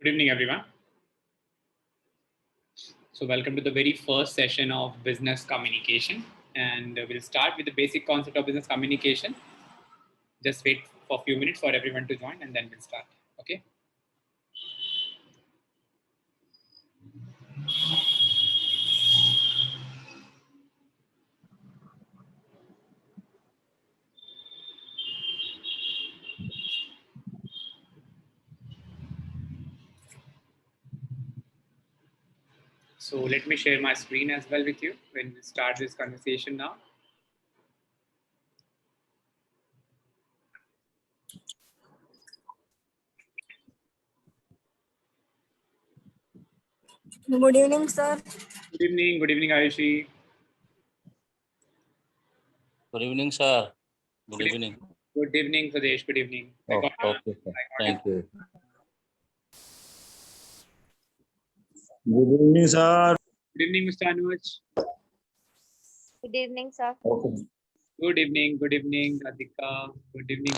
Good evening, everyone. So welcome to the very first session of business communication. And we'll start with the basic concept of business communication. Just wait for a few minutes for everyone to join and then we'll start. Okay. So let me share my screen as well with you when we start this conversation now. Good evening, sir. Good evening, Ayushi. Good evening, sir. Good evening. Good evening, Pradesh. Good evening. Oh, okay, sir. Thank you. Good evening, sir. Good evening, Mr. Anuj. Good evening, sir. Okay. Good evening, Radhika. Good evening.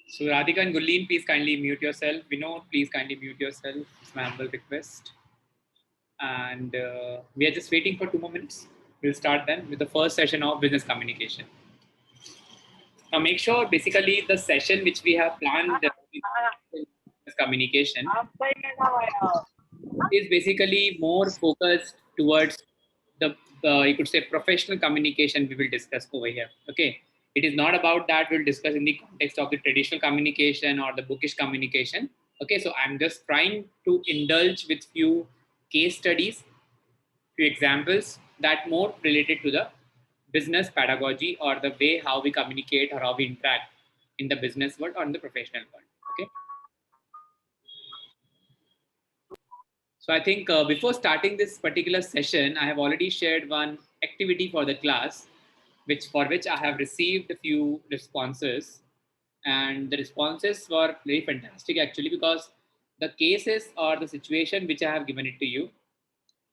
So Radhika and Gulleen, please kindly mute yourself. Vinod, please kindly mute yourself. It's my humble request. And we are just waiting for 2 more minutes. We'll start then with the first session of business communication. Now make sure basically the session which we have planned business communication is basically more focused towards the you could say professional communication we will discuss over here. Okay, it is not about that we'll discuss in the context of the traditional communication or the bookish communication. Okay, so I'm just trying to indulge with few case studies, few examples that more related to the business pedagogy or the way how we communicate or how we interact in the business world or in the professional world. Okay. So I think before starting this particular session, I have already shared one activity for the class, for which I have received a few responses, and the responses were very fantastic actually because the cases or the situation which I have given it to you,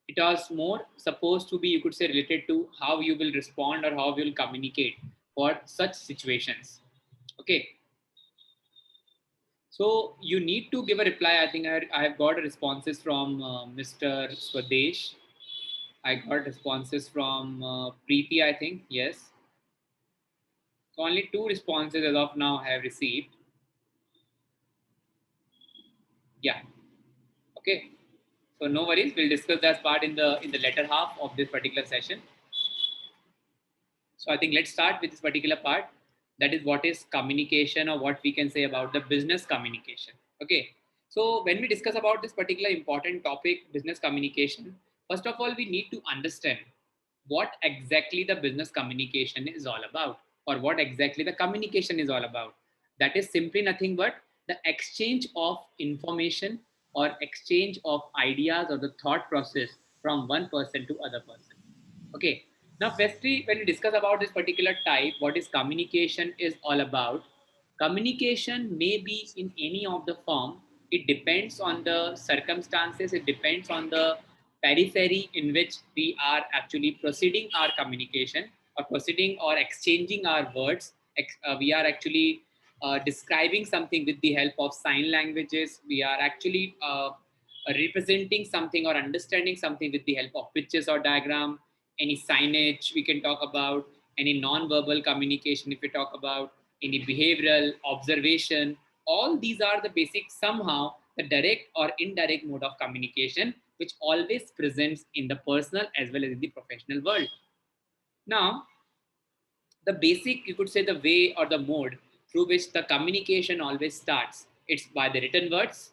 it was more supposed to be, you could say, related to how you will respond or how you will communicate for such situations. Okay. So you need to give a reply. I think I have got responses from Mr. Swadesh. I got responses from Preeti, I think. Yes. So only 2 responses as of now I have received. Yeah. Okay. So no worries. We'll discuss that part in the latter half of this particular session. So I think let's start with this particular part. That is what is communication or what we can say about the business communication. Okay. So when we discuss about this particular important topic, business communication, first of all, we need to understand what exactly the business communication is all about or what exactly the communication is all about. That is simply nothing but the exchange of information or exchange of ideas or the thought process from one person to other person. Okay. Now, firstly, when we discuss about this particular type, what is communication is all about. Communication may be in any of the form. It depends on the circumstances. It depends on the periphery in which we are actually proceeding our communication or proceeding or exchanging our words. We are actually describing something with the help of sign languages. We are actually representing something or understanding something with the help of pictures or diagram, any signage we can talk about, any non-verbal communication if we talk about, any behavioral observation. All these are the basic, somehow the direct or indirect mode of communication which always presents in the personal as well as in the professional world. Now, the basic, you could say, the way or the mode through which the communication always starts, it's by the written words,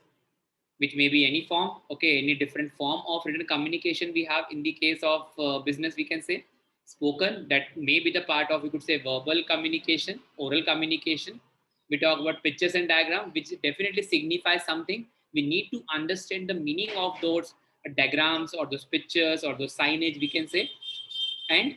which may be any form. Okay, any different form of written communication we have. In the case of business, we can say spoken, that may be the part of, you could say, verbal communication, oral communication. We talk about pictures and diagram, which definitely signifies something. We need to understand the meaning of those diagrams or those pictures or those signage, we can say. And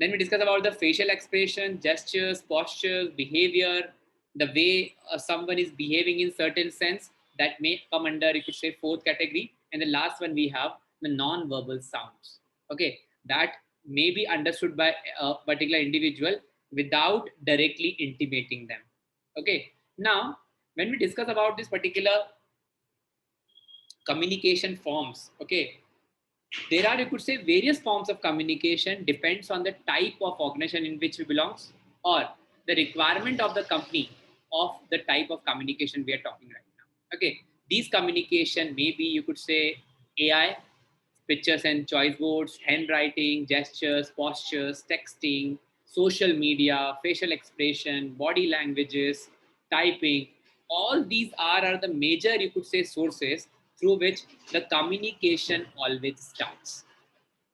then we discuss about the facial expression, gestures, postures, behavior, the way someone is behaving in certain sense, that may come under, you could say, fourth category. And the last one we have the non-verbal sounds. Okay, that may be understood by a particular individual without directly intimating them. Okay. Now, when we discuss about this particular communication forms, okay, there are, you could say, various forms of communication depends on the type of organization in which we belongs or the requirement of the company of the type of communication we are talking right now. Okay, these communication maybe you could say AI, pictures and choice boards, handwriting, gestures, postures, texting, social media, facial expression, body languages, typing. All these are the major, you could say, sources through which the communication always starts.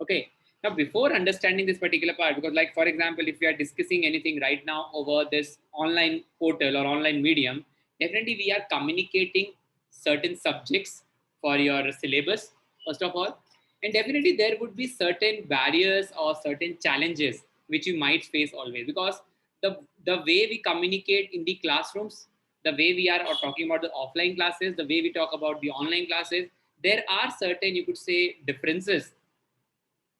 Okay. Now, before understanding this particular part, because like, for example, if we are discussing anything right now over this online portal or online medium, definitely we are communicating certain subjects for your syllabus, first of all. And definitely there would be certain barriers or certain challenges which you might face always, because the way we communicate in the classrooms, the way we are talking about the offline classes, the way we talk about the online classes, there are certain, you could say, differences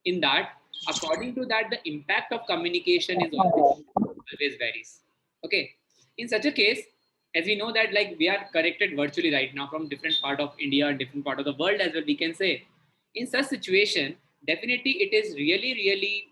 in that. According to that, the impact of communication is always varies. Okay, in such a case, as we know that like we are connected virtually right now from different part of India and different part of the world as well, we can say, in such situation, definitely it is really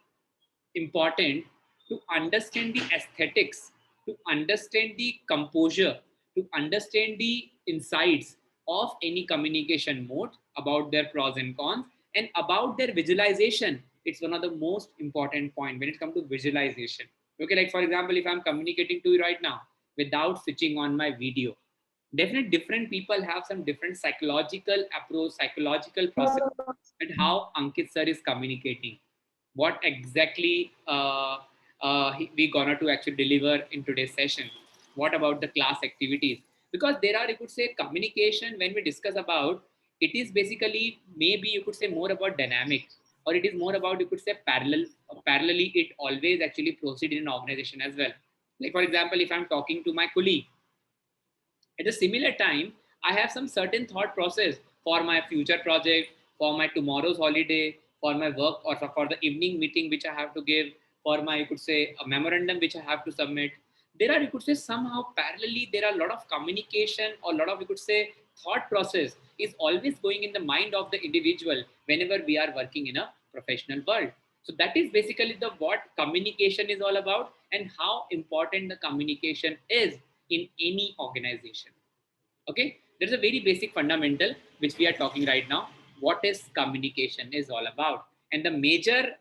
important to understand the aesthetics, to understand the composure, to understand the insights of any communication mode, about their pros and cons, and about their visualization. It's one of the most important point when it comes to visualization. Okay, like for example, if I'm communicating to you right now without switching on my video, definitely different people have some different psychological approach, psychological process, and how Ankit sir is communicating, what exactly we gonna to actually deliver in today's session, what about the class activities, because there are, you could say, communication when we discuss about, it is basically maybe you could say more about dynamics, or it is more about, you could say, parallelly it always actually proceed in an organization as well. Like for example, if I'm talking to my colleague, at a similar time, I have some certain thought process for my future project, for my tomorrow's holiday, for my work, or for the evening meeting which I have to give, for my, you could say, a memorandum which I have to submit. There are, you could say, somehow parallelly, there are a lot of communication or a lot of, you could say, thought process is always going in the mind of the individual whenever we are working in a professional world. So that is basically the what communication is all about and how important the communication is in any organization. Okay, there's a very basic fundamental which we are talking right now. What is communication is all about, and the major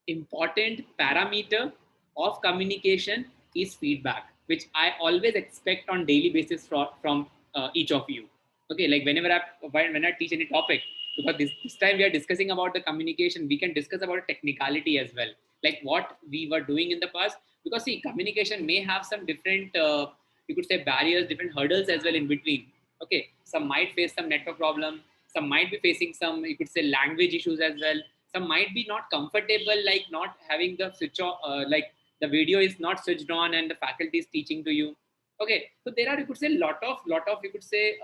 important parameter of communication is feedback, which I always expect on daily basis from each of you. Okay, like when I teach any topic, because this time we are discussing about the communication, we can discuss about technicality as well, like what we were doing in the past. Because see, communication may have some different, you could say, barriers, different hurdles as well in between. Okay, some might face some network problem, some might be facing some, you could say, language issues as well, some might be not comfortable, like not having the switch on, like the video is not switched on and the faculty is teaching to you. Okay, so there are, you could say, lot of you could say,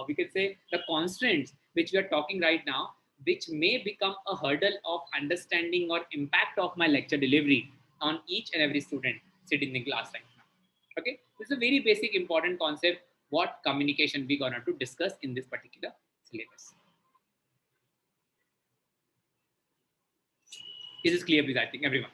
we could say the constraints which we are talking right now, which may become a hurdle of understanding or impact of my lecture delivery on each and every student sitting in the class right now. Okay, this is a very basic important concept what communication we gonna to discuss in this particular syllabus. Is this clear, please? I think everyone.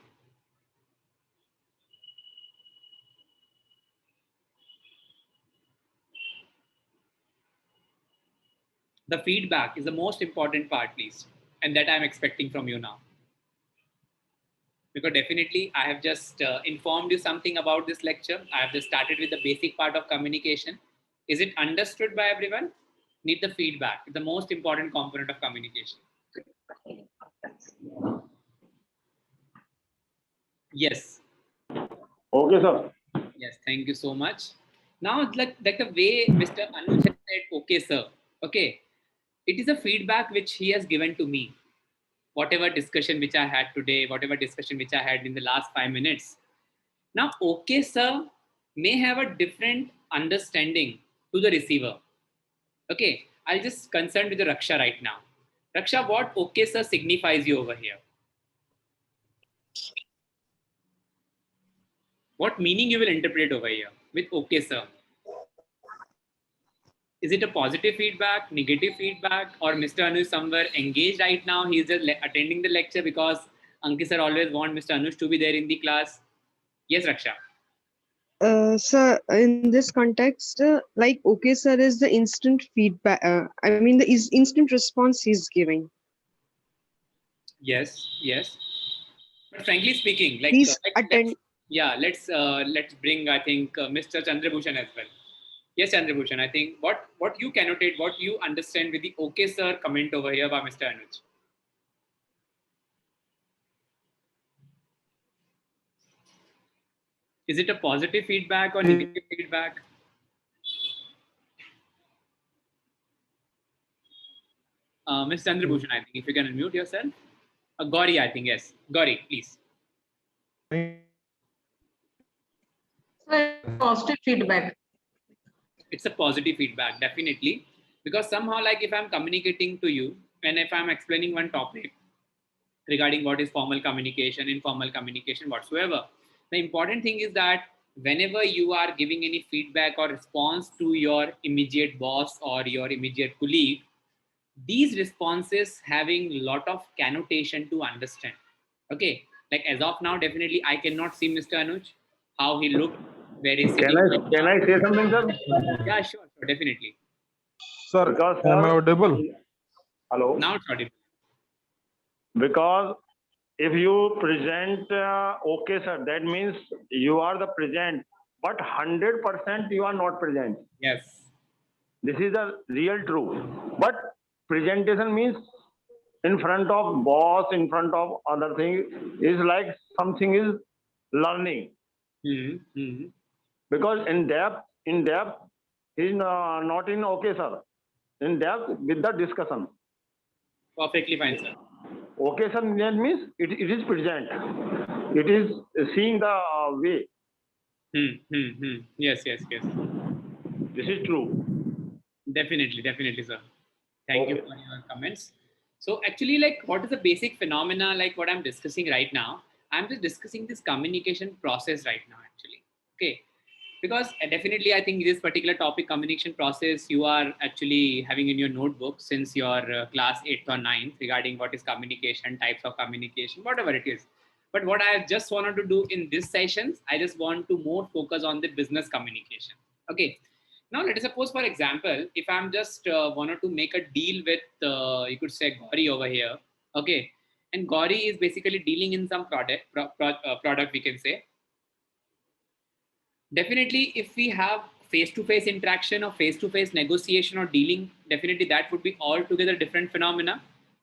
The feedback is the most important part, please, and that I'm expecting from you now. Because definitely I have just informed you something about this lecture. I have just started with the basic part of communication. Is it understood by everyone? Need the feedback. It's the most important component of communication. Yes. Okay, sir. Yes, thank you so much. Now, like the way Mr. Anuj has said, okay, sir. Okay, it is a feedback which he has given to me. Whatever discussion which I had today, whatever discussion which I had in the last 5 minutes. Now, okay, sir, may have a different understanding to the receiver. Okay, I'll just concern with the Raksha right now. Raksha, what okay, sir signifies you over here? What meaning you will interpret over here with okay, sir? Is it a positive feedback, negative feedback, or Mr. Anuj somewhere engaged right now? He's just attending the lecture because Ankit sir always want Mr. Anuj to be there in the class. Yes, Raksha. Sir, in this context, like, okay, sir, is the instant feedback. I mean, the instant response he's giving. Yes, yes. But frankly speaking, like, Please attend. let's bring, I think, Mr. Chandrabhushan as well. Yes, Chandrabhushan, I think what you connotate, what you understand with the okay, sir comment over here by Mr. Anuj. Is it a positive feedback or negative feedback? Mr. Chandrabhushan, I think if you can unmute yourself. Gauri, I think, yes. Gauri, please. Positive feedback. It's a positive feedback, definitely. Because somehow, like, if I'm communicating to you and if I'm explaining one topic regarding what is formal communication, informal communication, whatsoever, the important thing is that whenever you are giving any feedback or response to your immediate boss or your immediate colleague, these responses having a lot of connotation to understand. Okay, like as of now, definitely I cannot see Mr. Anuj, how he looked, where he's sitting. Can I say something, sir? Yeah, sure, definitely. Sir, Because, am I sir, audible? Hello. Now it's audible. Because if you present okay, sir, that means you are the present, but 100% you are not present. Yes. This is the real truth. But presentation means in front of boss, in front of other thing, is like something is learning. Mm-hmm. Because in depth, is not in okay, sir. In depth with the discussion. Perfectly fine, sir. Okay, sir, that means it is present. It is seeing the way. Yes. This is true. Definitely, sir. Thank you Okay. for your comments. So actually, like, what is the basic phenomena, like what I'm discussing right now? I'm just discussing this communication process right now, actually. Okay. Because definitely, I think this particular topic, communication process, you are actually having in your notebook since your class 8th or 9th regarding what is communication, types of communication, whatever it is. But what I just wanted to do in this sessions, I just want to more focus on the business communication. Okay. Now, let us suppose, for example, if I'm just wanted to make a deal with, you could say, Gauri over here. Okay. And Gauri is basically dealing in some product, we can say. Definitely, if we have face-to-face interaction or face-to-face negotiation or dealing, definitely that would be altogether different phenomena.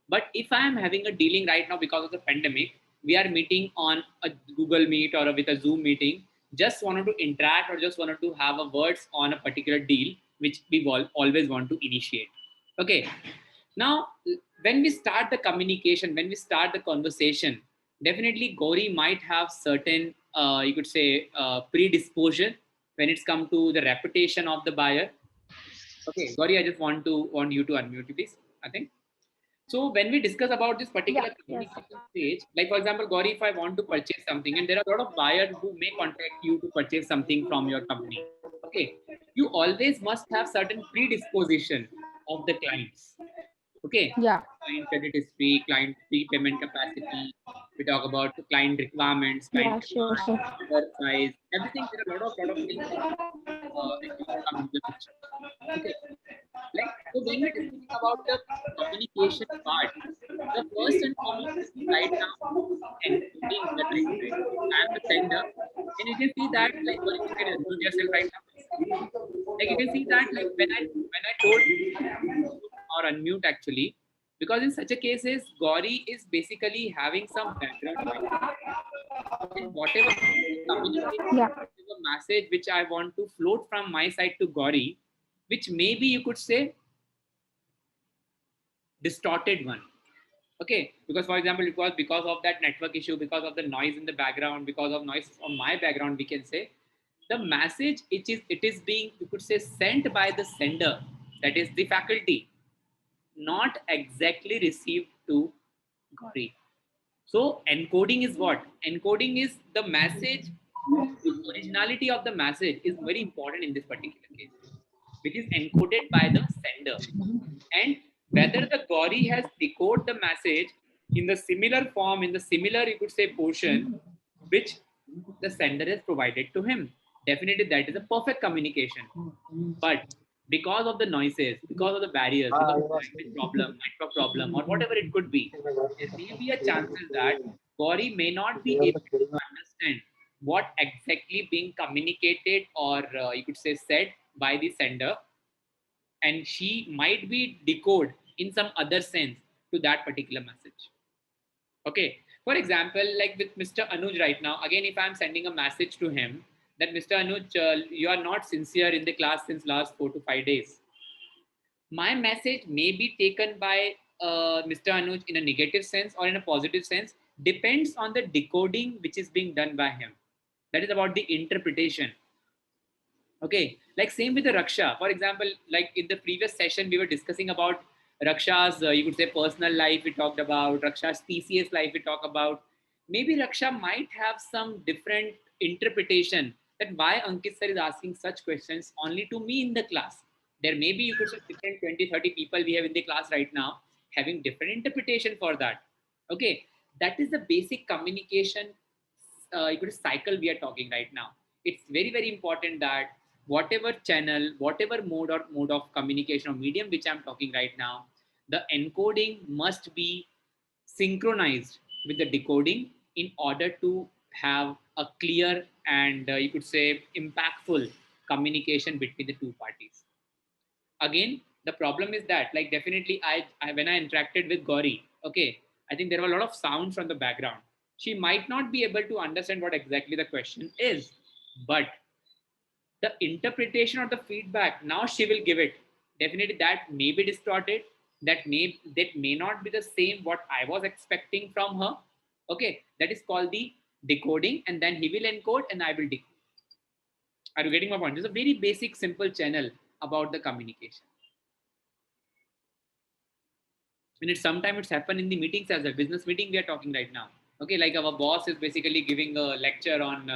But if I am having a dealing right now because of the pandemic, we are meeting on a Google Meet or with a Zoom meeting, just wanted to interact or just wanted to have a words on a particular deal, which we always want to initiate. Okay. Now, when we start the communication, when we start the conversation, definitely Gauri might have certain, you could say, predisposition when it's come to the reputation of the buyer. Okay, Gauri, I just want you to unmute, please. I think. So when we discuss about this particular communication stage, like for example, Gauri, if I want to purchase something, and there are a lot of buyers who may contact you to purchase something from your company. Okay, you always must have certain predisposition of the clients. Okay. Yeah. Client credit history, client prepayment capacity. We talk about the client requirements, client Yeah, sure. order size, everything. There are a lot of things actually come into the picture. Okay. Like, so when we're discussing about the communication part, the first and foremost thing right now is encoding the thing, right? I am the sender, and you can see that, like, what you can unmute yourself right now. Like you can see that, like when I told or unmute actually, because in such a cases, Gauri is basically having some background noise. And whatever communication, Yeah. whatever message which I want to float from my side to Gauri, which maybe you could say distorted one. Okay, because for example, it was because of that network issue, because of the noise in the background, because of noise on my background, we can say the message it is being, you could say, sent by the sender, that is the faculty, not exactly received to Gauri. So encoding is what? Encoding is the message originality of the message is very important in this particular case, which is encoded by the sender. And whether the Gauri has decoded the message in the similar form, in the similar, you could say, portion, which the sender has provided to him. Definitely that is a perfect communication. But because of the noises, because of the barriers, because of the language problem, network problem, or whatever it could be, there may be a chances that Gauri may not be able to understand what exactly being communicated or you could say said by the sender, and she might be decode in some other sense to that particular message. Okay, for example, like with Mr. Anuj right now, again, if I'm sending a message to him that Mr. Anuj, you are not sincere in the class since last 4 to 5 days, my message may be taken by Mr. Anuj in a negative sense or in a positive sense, depends on the decoding which is being done by him. That is about the interpretation. Okay, like same with the Raksha. For example, like in the previous session, we were discussing about Raksha's, you could say, personal life. We talked about Raksha's TCS life. We talk about maybe Raksha might have some different interpretation that why Ankit sir is asking such questions only to me in the class. There may be, you could say, different 20, 30 people we have in the class right now having different interpretation for that. Okay, that is the basic communication, you could say, cycle we are talking right now. It's very, very important that whatever channel, whatever mode of communication or medium which I'm talking right now, the encoding must be synchronized with the decoding in order to have a clear and you could say impactful communication between the two parties. Again, the problem is that, like, definitely I when I interacted with Gauri, okay, I think there were a lot of sounds from the background. She might not be able to understand what exactly the question is, but the interpretation or the feedback now she will give it, definitely that may be distorted, that may not be the same what I was expecting from her. Okay, that is called the decoding, and then he will encode and I will decode. Are you getting my point? It's a very basic simple channel about the communication, and it's sometimes it's happened in the meetings as a business meeting we are talking right now. Okay, like our boss is basically giving a lecture on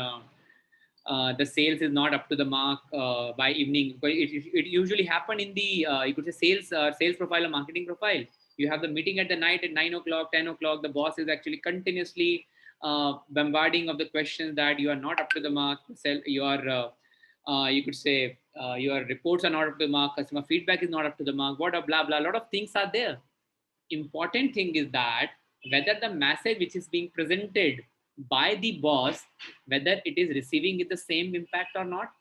the sales is not up to the mark by evening. It usually happen in the you could say sales profile or marketing profile. You have the meeting at the night at 9 o'clock, 10 o'clock. The boss is actually continuously bombarding of the questions that you are not up to the mark. You could say your reports are not up to the mark. Customer feedback is not up to the mark. What a blah blah. A lot of things are there. Important thing is that whether the message which is being presented by the boss, whether it is receiving it the same impact or not,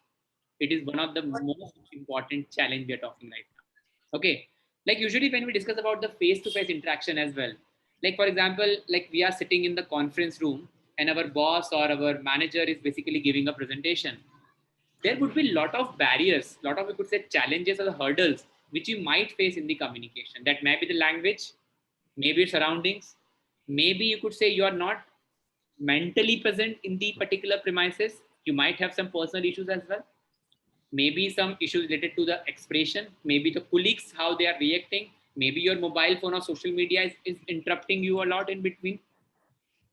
it is one of the most important challenge we are talking right now. Okay, like usually when we discuss about the face-to-face interaction as well, like for example, like we are sitting in the conference room and our boss or our manager is basically giving a presentation, there would be a lot of barriers, lot of, we could say, challenges or the hurdles which you might face in the communication. That may be the language, maybe surroundings, maybe you could say you are not mentally present in the particular premises. You might have some personal issues as well, maybe some issues related to the expression, maybe the colleagues how they are reacting, maybe your mobile phone or social media is interrupting you a lot in between.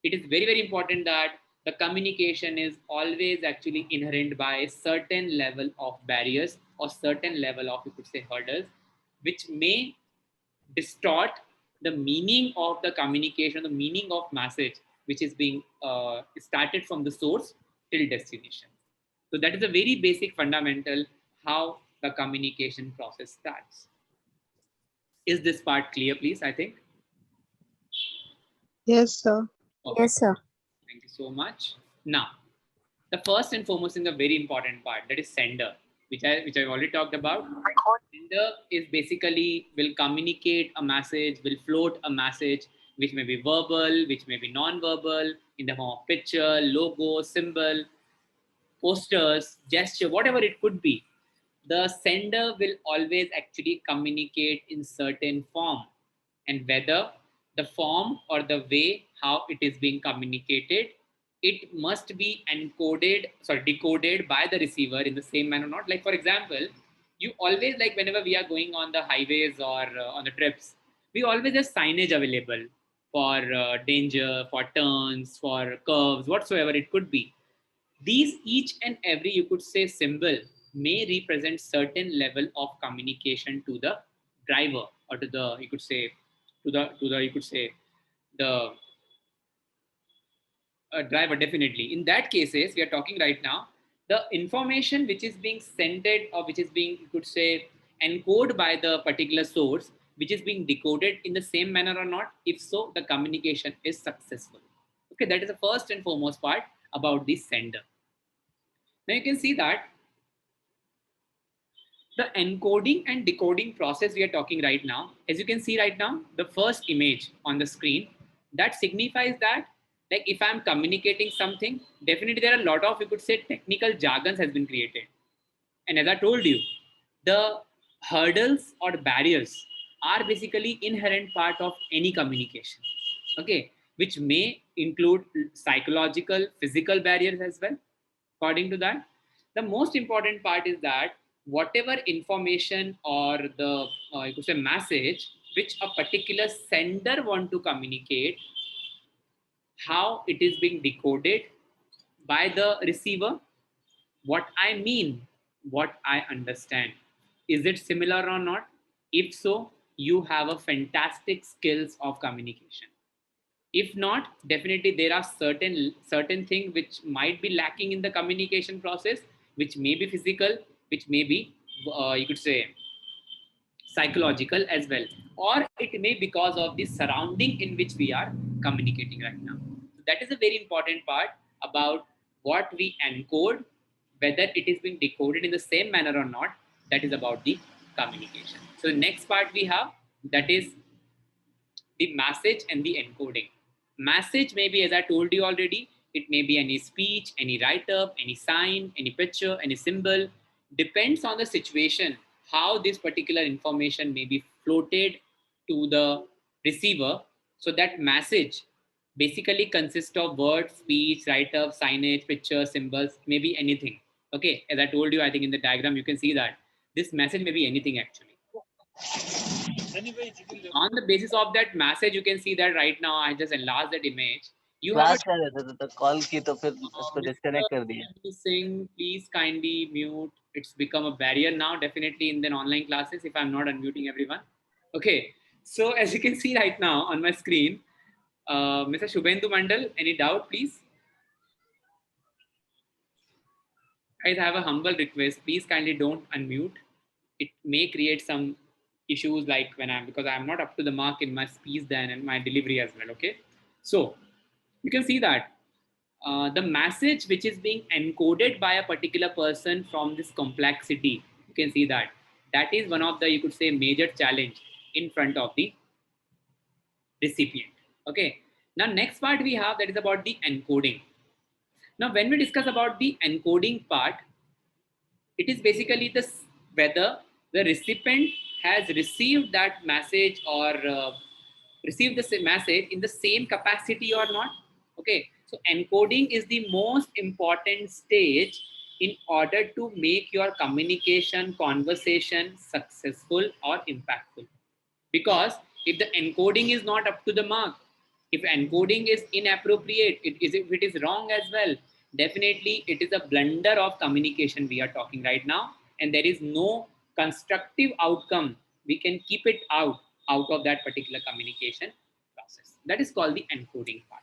It is very, very important that the communication is always actually inherent by a certain level of barriers or certain level of, you could say, hurdles, which may distort the meaning of the communication, the meaning of message, which is being started from the source till destination. So that is a very basic fundamental how the communication process starts. Is this part clear, please? I think. Yes, sir. Okay. Yes, sir. Thank you so much. Now, the first and foremost is a very important part, that is sender, which I've already talked about. Sender is basically will communicate a message, will float a message, which may be verbal, which may be non-verbal, in the form of picture, logo, symbol, posters, gesture, whatever it could be. The sender will always actually communicate in certain form, and whether the form or the way how it is being communicated, it must be decoded by the receiver in the same manner or not. Like for example, you always, like whenever we are going on the highways or on the trips, we always have signage available for danger, for turns, for curves, whatsoever it could be. These each and every, you could say, symbol may represent certain level of communication to the driver, or to the, you could say, you could say, the driver. Definitely in that cases we are talking right now, the information which is being sent or which is being, you could say, encoded by the particular source, which is being decoded in the same manner or not. If so, the communication is successful. Okay, that is the first and foremost part about the sender. Now you can see that the encoding and decoding process we are talking right now, as you can see right now, the first image on the screen, that signifies that, like, if I'm communicating something, definitely there are a lot of, you could say, technical jargons has been created. And as I told you, the hurdles or barriers are basically inherent part of any communication. Okay, which may include psychological, physical barriers as well. According to that, the most important part is that whatever information or the, you could say, message which a particular sender want to communicate, how it is being decoded by the receiver, what I mean, what I understand, is it similar or not? If so, you have a fantastic skills of communication. If not, definitely there are certain things which might be lacking in the communication process, which may be physical, which may be, you could say, psychological as well, or it may because of the surrounding in which we are communicating right now. So that is a very important part about what we encode, whether it is being decoded in the same manner or not. That is about the communication. So the next part we have, that is the message and the encoding. Message may be, as I told you already, it may be any speech, any write-up, any sign, any picture, any symbol. Depends on the situation, how this particular information may be floated to the receiver. So that message basically consists of words, speech, write-up, signage, picture, symbols, maybe anything. Okay, as I told you, I think in the diagram you can see that this message may be anything actually. On the basis of that message, you can see that right now I just enlarged that image. You have class कर रहे थे तो call की तो फिर उसको disconnect कर दिया. Singh, please kindly mute. It's become a barrier now, definitely in the online classes, if I'm not unmuting everyone. Okay, so as you can see right now on my screen, Mr. Shubhendu Mandal, any doubt, please? Guys, I have a humble request. Please kindly don't unmute. It may create some issues, like when because I'm not up to the mark in my speech then and my delivery as well. Okay, so you can see that the message which is being encoded by a particular person from this complexity, you can see that that is one of the, you could say, major challenge in front of the recipient. Okay, now next part we have, that is about the encoding. Now when we discuss about the encoding part, it is basically this, whether the recipient has received that message or received the message in the same capacity or not. Okay, so encoding is the most important stage in order to make your communication, conversation successful or impactful. Because if the encoding is not up to the mark, if encoding is inappropriate, if it is wrong as well, definitely it is a blunder of communication we are talking right now, and there is no constructive outcome. We can keep it out of that particular communication process. That is called the encoding part.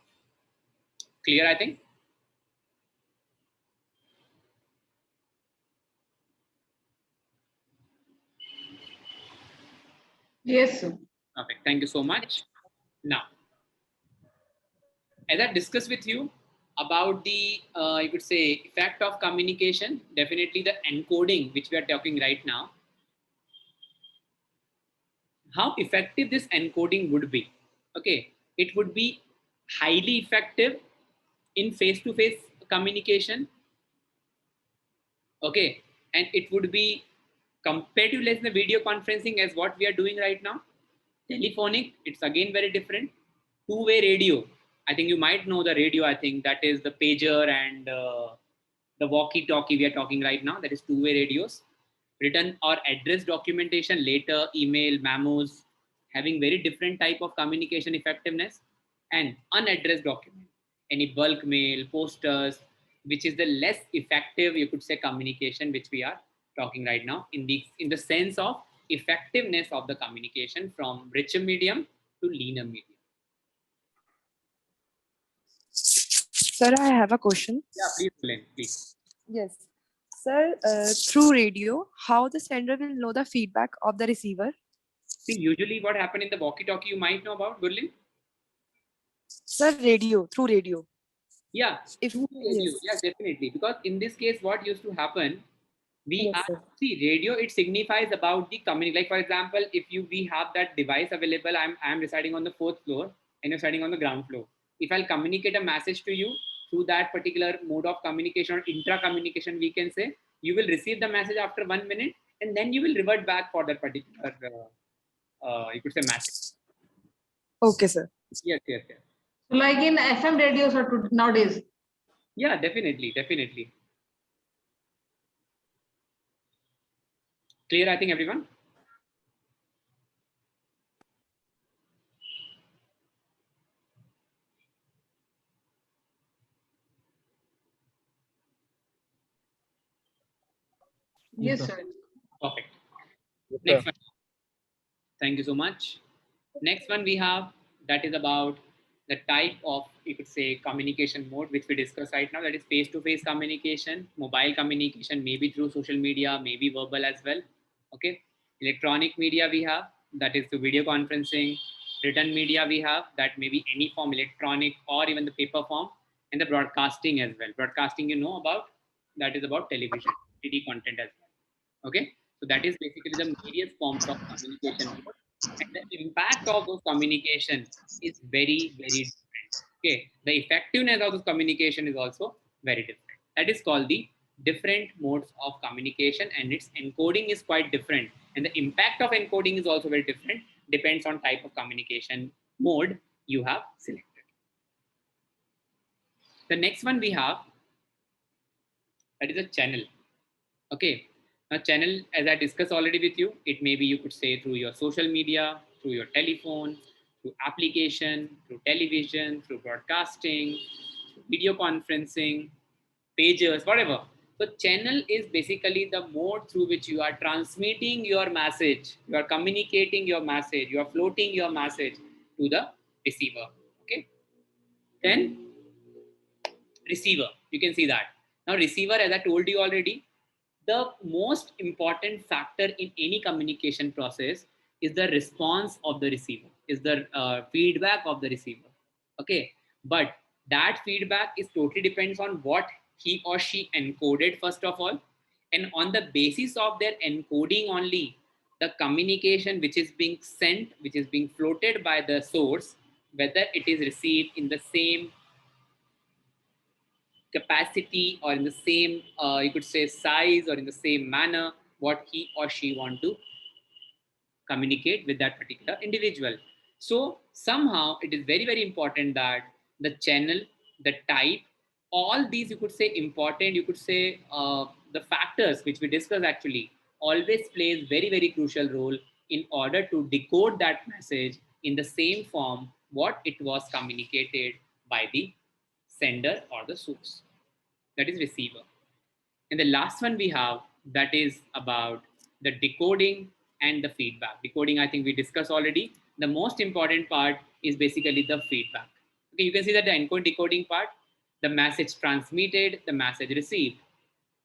Clear, I think? Yes, sir. Perfect. Thank you so much. Now, as I discussed with you about the, you could say, effect of communication, definitely the encoding, which we are talking right now, how effective this encoding would be. Okay, it would be highly effective in face-to-face communication. Okay, and it would be comparatively less in the video conferencing as what we are doing right now. Telephonic, it's again very different. Two-way radio, I think you might know the radio. I think that is the pager and the walkie-talkie we are talking right now. That is two-way radios. Written or address documentation, later email, memos, having very different type of communication effectiveness. And unaddressed document, any bulk mail, posters, which is the less effective, you could say, communication which we are talking right now in the sense of effectiveness of the communication from richer medium to leaner medium. Sir, I have a question. Yeah, please, Glenn, please. Yes. Sir, through radio, how the sender will know the feedback of the receiver? See, usually what happened in the walkie-talkie, you might know about, Gurlin? Sir, through radio. Yeah, If through radio. yes. Yes, definitely. Because in this case, what used to happen, we Yes, are, sir. see, radio, it signifies about the community. Like, for example, if we have that device available, I'm residing on the 4th floor and you're residing on the ground floor. If I'll communicate a message to you through that particular mode of communication or intra communication, we can say, you will receive the message after 1 minute and then you will revert back for that particular, you could say, message. Okay, sir. Yes, yes, yes. Like in FM radios or nowadays. Yeah, definitely, definitely. Clear, I think, everyone? Yes, sir. Perfect. Next one. Thank you so much. Next one we have, that is about the type of, you could say, communication mode which we discuss right now. That is face-to-face communication, mobile communication, maybe through social media, maybe verbal as well. Okay. Electronic media we have, that is the video conferencing. Written media we have, that may be any form, electronic or even the paper form, and the broadcasting as well. Broadcasting, you know about, that is about television, TV content as well. Okay. So that is basically the various forms of communication mode. And the impact of those communication is very, very different. Okay. The effectiveness of this communication is also very different. That is called the different modes of communication, and its encoding is quite different. And the impact of encoding is also very different, depends on type of communication mode you have selected. The next one we have, that is a channel. Okay. Now, channel, as I discussed already with you, it may be, you could say, through your social media, through your telephone, through application, through television, through broadcasting, through video conferencing, pages, whatever. So channel is basically the mode through which you are transmitting your message, you are communicating your message, you are floating your message to the receiver. Okay. Then receiver, you can see that. Now receiver, as I told you already, the most important factor in any communication process is the response of the receiver, is the feedback of the receiver. Okay. But that feedback is totally depends on what he or she encoded first of all. And on the basis of their encoding only, the communication which is being sent, which is being floated by the source, whether it is received in the same capacity or in the same, you could say, size or in the same manner, what he or she want to communicate with that particular individual. So somehow it is very, very important that the channel, the type, all these, you could say, important, you could say, the factors which we discuss actually always plays very, very crucial role in order to decode that message in the same form what it was communicated by the sender or the source, that is receiver. And the last one we have, that is about the decoding and the feedback. Decoding, I think we discussed already. The most important part is basically the feedback. Okay, you can see that the encode decoding part, the message transmitted, the message received.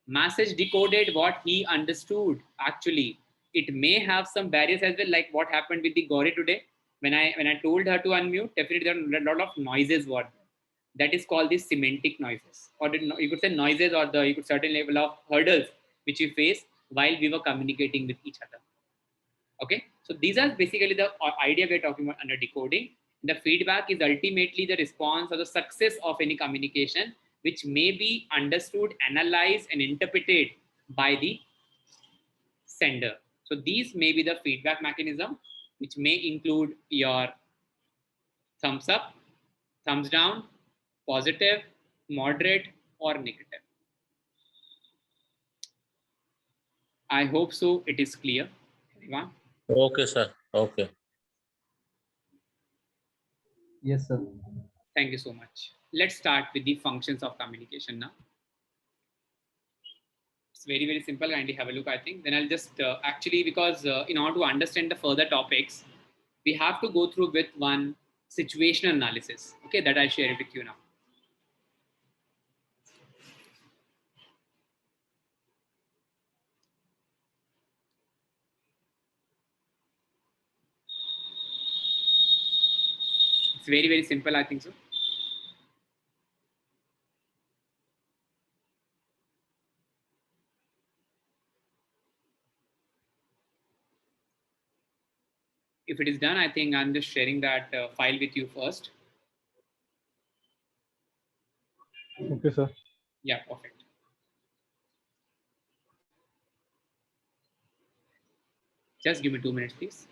Message decoded what he understood. Actually, it may have some barriers as well, like what happened with the Gauri today. When I told her to unmute, definitely there are a lot of noises were there. That is called the semantic noises, or you could say noises, or the, you could certain level of hurdles which we face while we were communicating with each other. Okay, so these are basically the idea we're talking about under decoding. The feedback is ultimately the response or the success of any communication which may be understood, analyzed, and interpreted by the sender. So these may be the feedback mechanism, which may include your thumbs up, thumbs down, positive, moderate, or negative. I hope so it is clear, everyone. Okay, sir. Okay. Yes, sir. Thank you so much. Let's start with the functions of communication now. It's very, very simple. Kindly have a look, I think. Then I'll just actually, because in order to understand the further topics, we have to go through with one situational analysis. Okay, that I'll share it with you now. It's very, very simple, I think so. If it is done, I think I'm just sharing that file with you first. Okay, sir. Yeah, perfect. Just give me 2 minutes, please.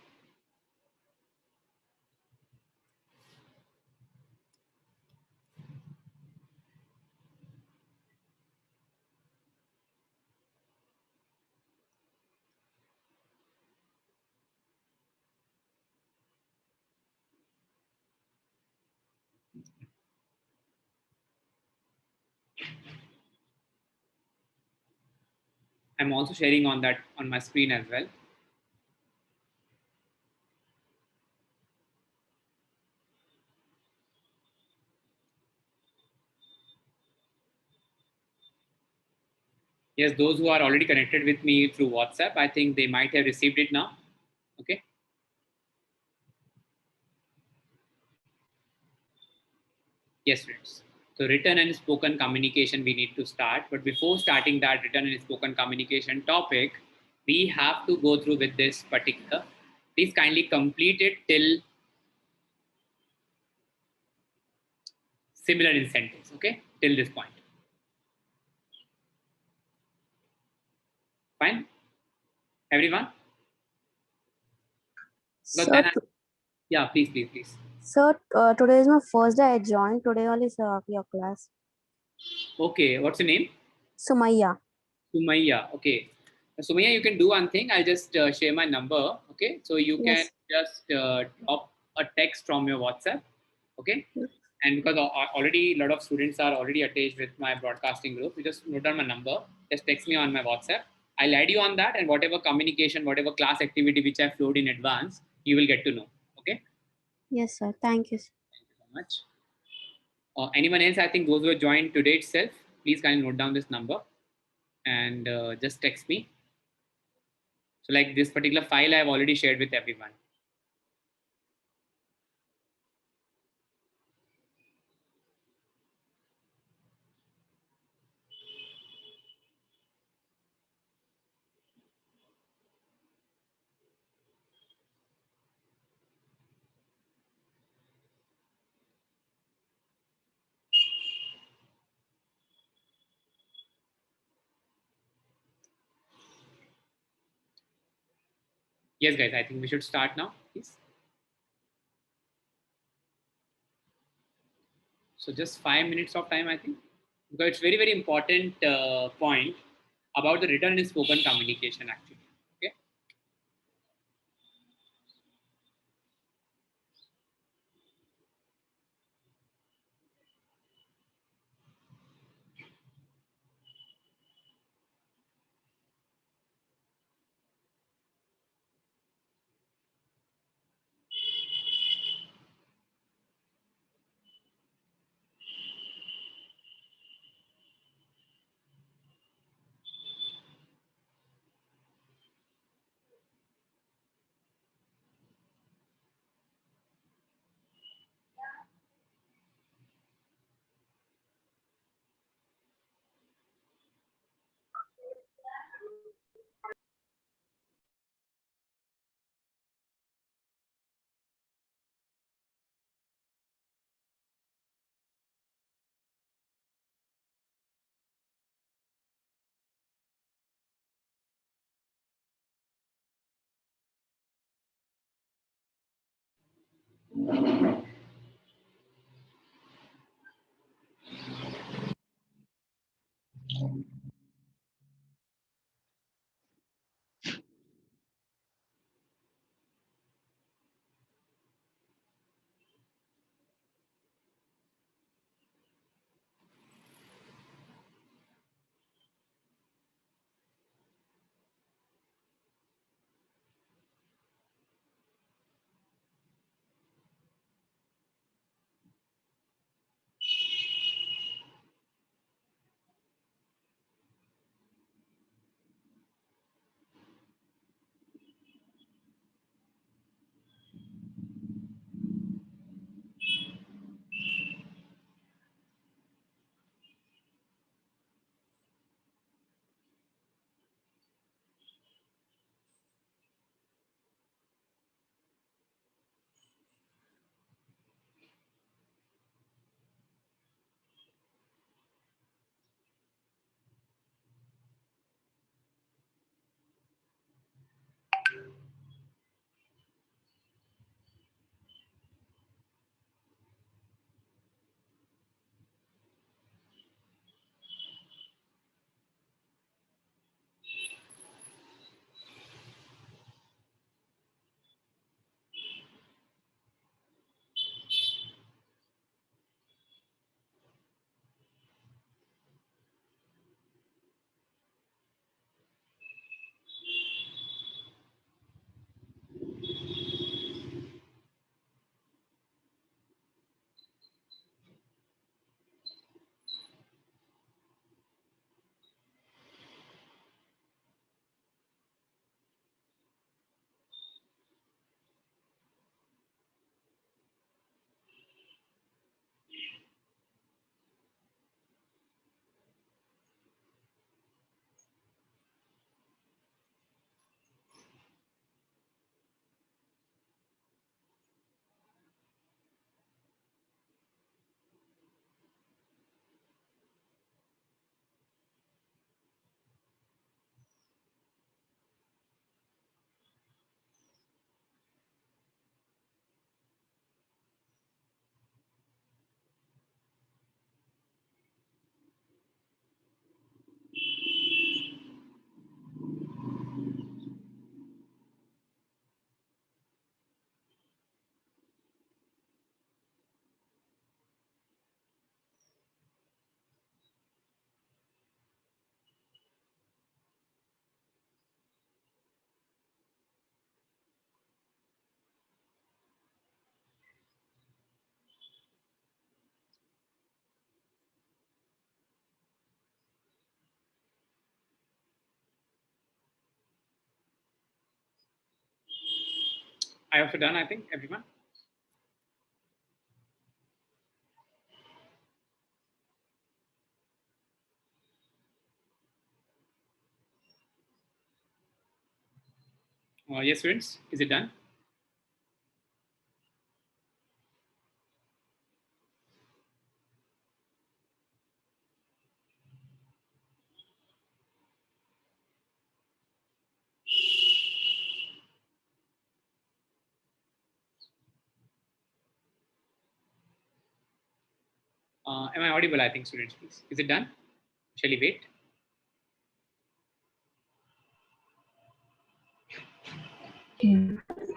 I'm also sharing on that on my screen as well. Yes, those who are already connected with me through WhatsApp, I think they might have received it now. Okay. Yes, friends. So written and spoken communication we need to start. But before starting that written and spoken communication topic, we have to go through with this particular. Please kindly complete it till similar in sentence. Okay, till this point. Fine, everyone. Sir, Yeah, please. today is my first day. I joined today only, sir, your class. Okay, what's your name? Sumaya. Sumaya. Okay. Sumaya, you can do one thing. I'll just share my number. Okay. So you can Yes. just drop a text from your WhatsApp. Okay. And because already a lot of students are already attached with my broadcasting group, you just note down my number. Just text me on my WhatsApp. I'll add you on that, and whatever communication, whatever class activity which I flowed in advance, you will get to know. Okay. Yes, sir. Thank you. Thank you so much. Anyone else? I think those who have joined today itself, please kindly note down this number and just text me. So like this particular file I have already shared with everyone. Yes, guys, I think we should start now, please. So just 5 minutes of time, I think, because it's very, very important point about the written and spoken communication actually. Okay. I also done, I think, everyone. Yes, students, is it done? Am I audible? I think, students, please. Is it done? Shall we wait?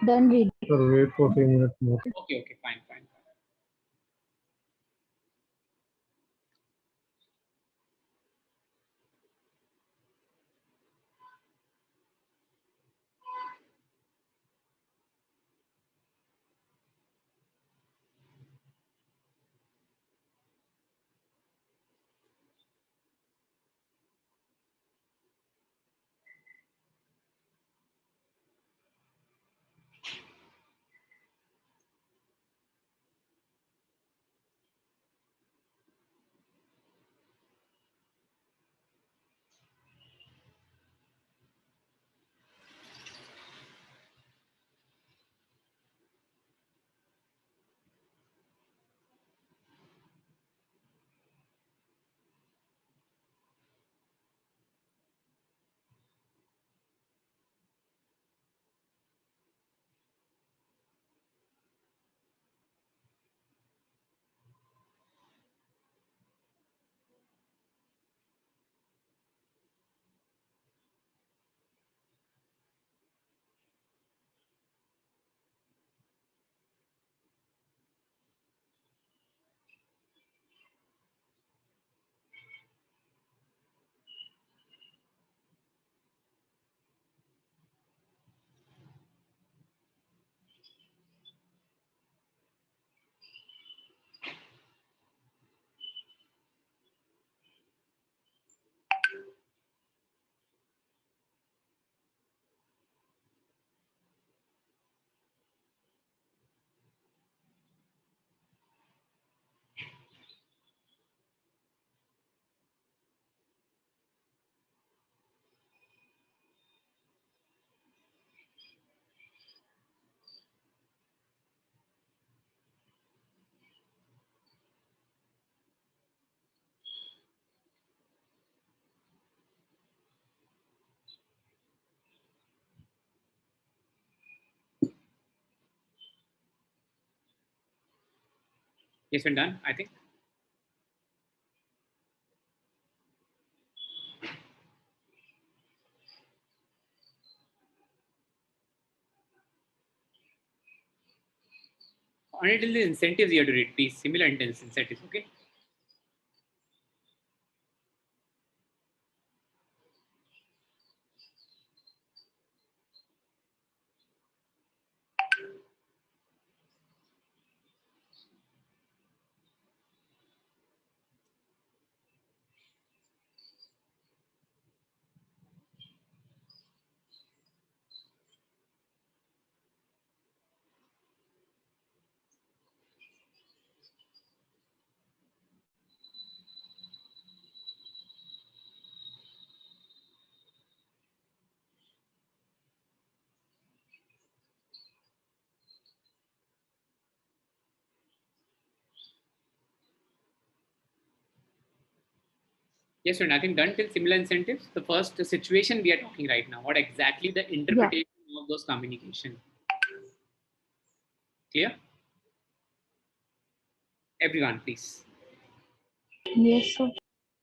Done read. Sir, wait for 3 minutes more. Okay, okay, fine, fine, fine. Yes, we're done, I think. Only till the incentives you have to read, please. Similar incentives, okay? Yes, and I think done till similar incentives. The first situation we are talking right now, what exactly the interpretation of those communication. Clear? Everyone, please. Yes, sir.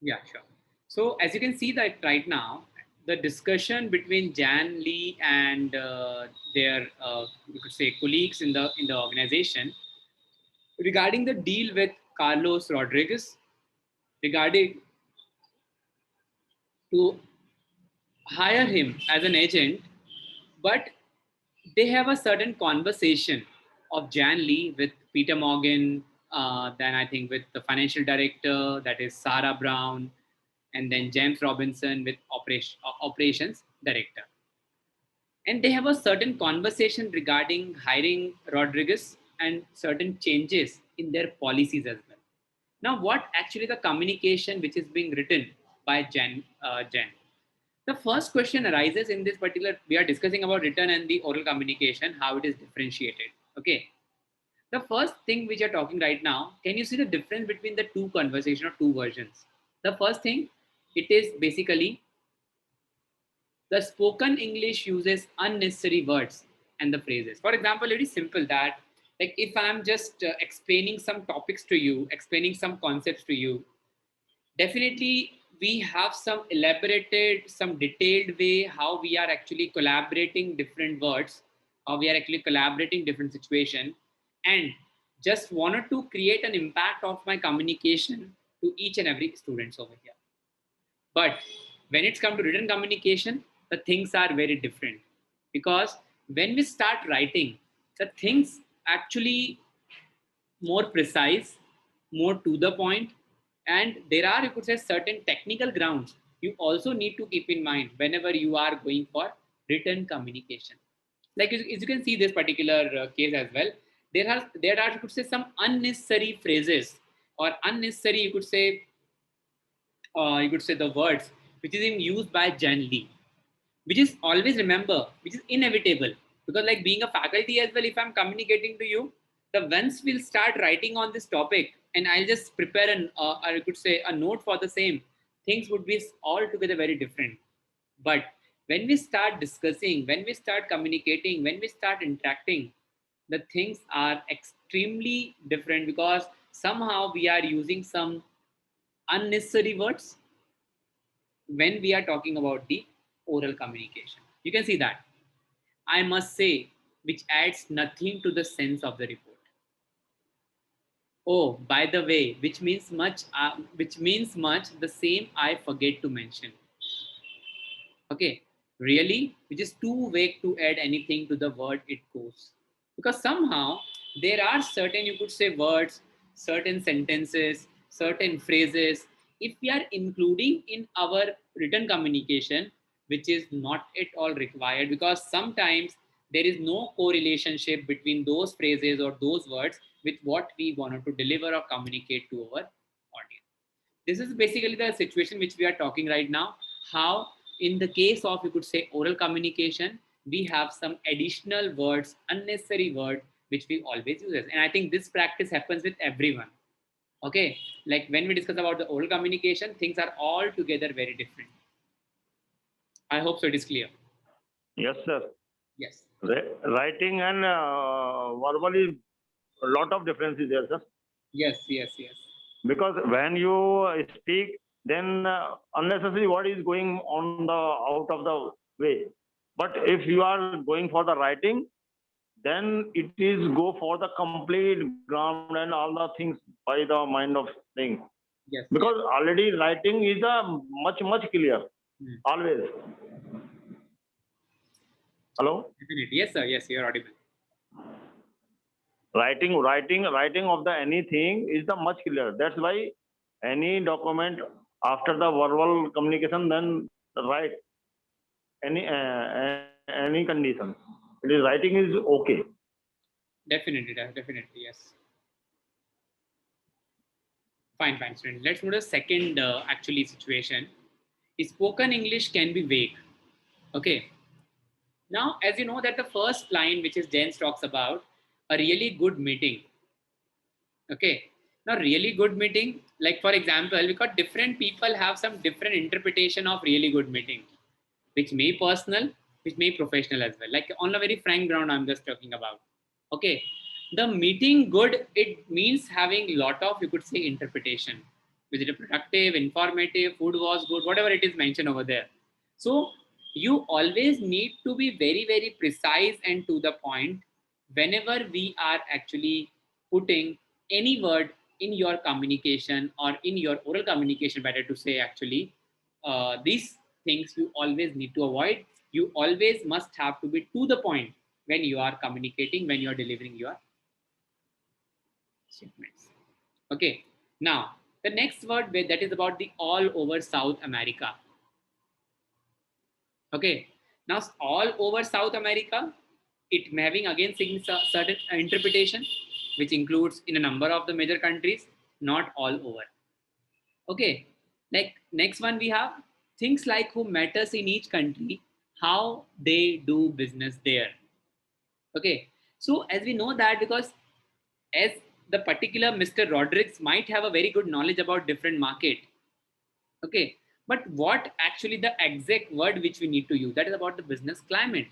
Yeah, sure. So as you can see that right now, the discussion between Jan Lee and their, you could say, colleagues in the organization regarding the deal with Carlos Rodriguez, regarding to hire him as an agent, but they have a certain conversation of Jan Lee with Peter Morgan, then I think with the financial director, that is Sarah Brown, and then James Robinson with operations director. and they have a certain conversation regarding hiring Rodriguez and certain changes in their policies as well. Now, what actually the communication which is being written by Jen? The first question arises in this particular, we are discussing about written and the oral communication, how it is differentiated. Okay. The first thing which you're talking right now, can you see the difference between the two conversation or two versions? The first thing, it is basically the spoken English uses unnecessary words and the phrases. For example, it is simple that like if I'm just explaining some topics to you, explaining some concepts to you, definitely we have some elaborated, some detailed way how we are actually collaborating different words, how we are actually collaborating different situation, and just wanted to create an impact of my communication to each and every students over here. But when it's come to written communication, the things are very different, because when we start writing, the things actually more precise, more to the point, and there are, you could say, certain technical grounds you also need to keep in mind whenever you are going for written communication. Like as you can see this particular case as well, there are you could say some unnecessary phrases or unnecessary you could say the words which is in used by Jan Lee, which is always remember, which is inevitable, because like being a faculty as well, if I'm communicating to you, the once we'll start writing on this topic and I'll just prepare I could say a note for the same, things would be altogether very different. But when we start discussing, when we start communicating, when we start interacting, the things are extremely different, because somehow we are using some unnecessary words when we are talking about the oral communication. You can see that. I must say, which adds nothing to the sense of the report. Oh, by the way, which means much, the same I forget to mention. Okay, really, which is too vague to add anything to the word it goes. Because somehow there are certain, you could say, words, certain sentences, certain phrases, if we are including in our written communication, which is not at all required, because sometimes there is no correlationship between those phrases or those words with what we wanted to deliver or communicate to our audience. This is basically the situation which we are talking right now, how in the case of, you could say, oral communication, we have some additional words, unnecessary word which we always use, and I think this practice happens with everyone. Okay, like when we discuss about the oral communication, things are altogether very different. I hope so it is clear. Yes, sir. Yes. Writing and verbal is a lot of differences there, sir. Yes. Because when you speak, then unnecessary word is going on the out of the way. But if you are going for the writing, then it is go for the complete ground and all the things by the mind of thing. Yes. Because already writing is a much clear. Always. Hello? Definitely. Yes, sir. Yes, you're audible. Writing of the anything is the much clearer. That's why any document after the verbal communication, then write any condition. It is writing is okay. Definitely, yes. Fine, student. Let's move to the second actually situation. Spoken English can be vague. Okay. Now, as you know that the first line, which is Jens talks about, a really good meeting. Okay. Now, really good meeting, like for example, because different people have some different interpretation of really good meeting, which may personal, which may professional as well. Like on a very frank ground, I'm just talking about. Okay. The meeting good, it means having lot of, you could say, interpretation. Was it productive, informative, food was good, whatever it is mentioned over there. So you always need to be very precise and to the point whenever we are actually putting any word in your communication or in your oral communication, better to say actually, these things you always need to avoid. You always must have to be to the point when you are communicating, when you are delivering your statements. Okay. Now, the next word that is about the all over South America. Okay. Now, all over South America, it may having again certain interpretation, which includes in a number of the major countries, not all over. Okay, like next one we have things like who matters in each country, how they do business there. Okay, so as we know that because as the particular Mr. Rodriguez might have a very good knowledge about different market. Okay, but what actually the exact word which we need to use, that is about the business climate.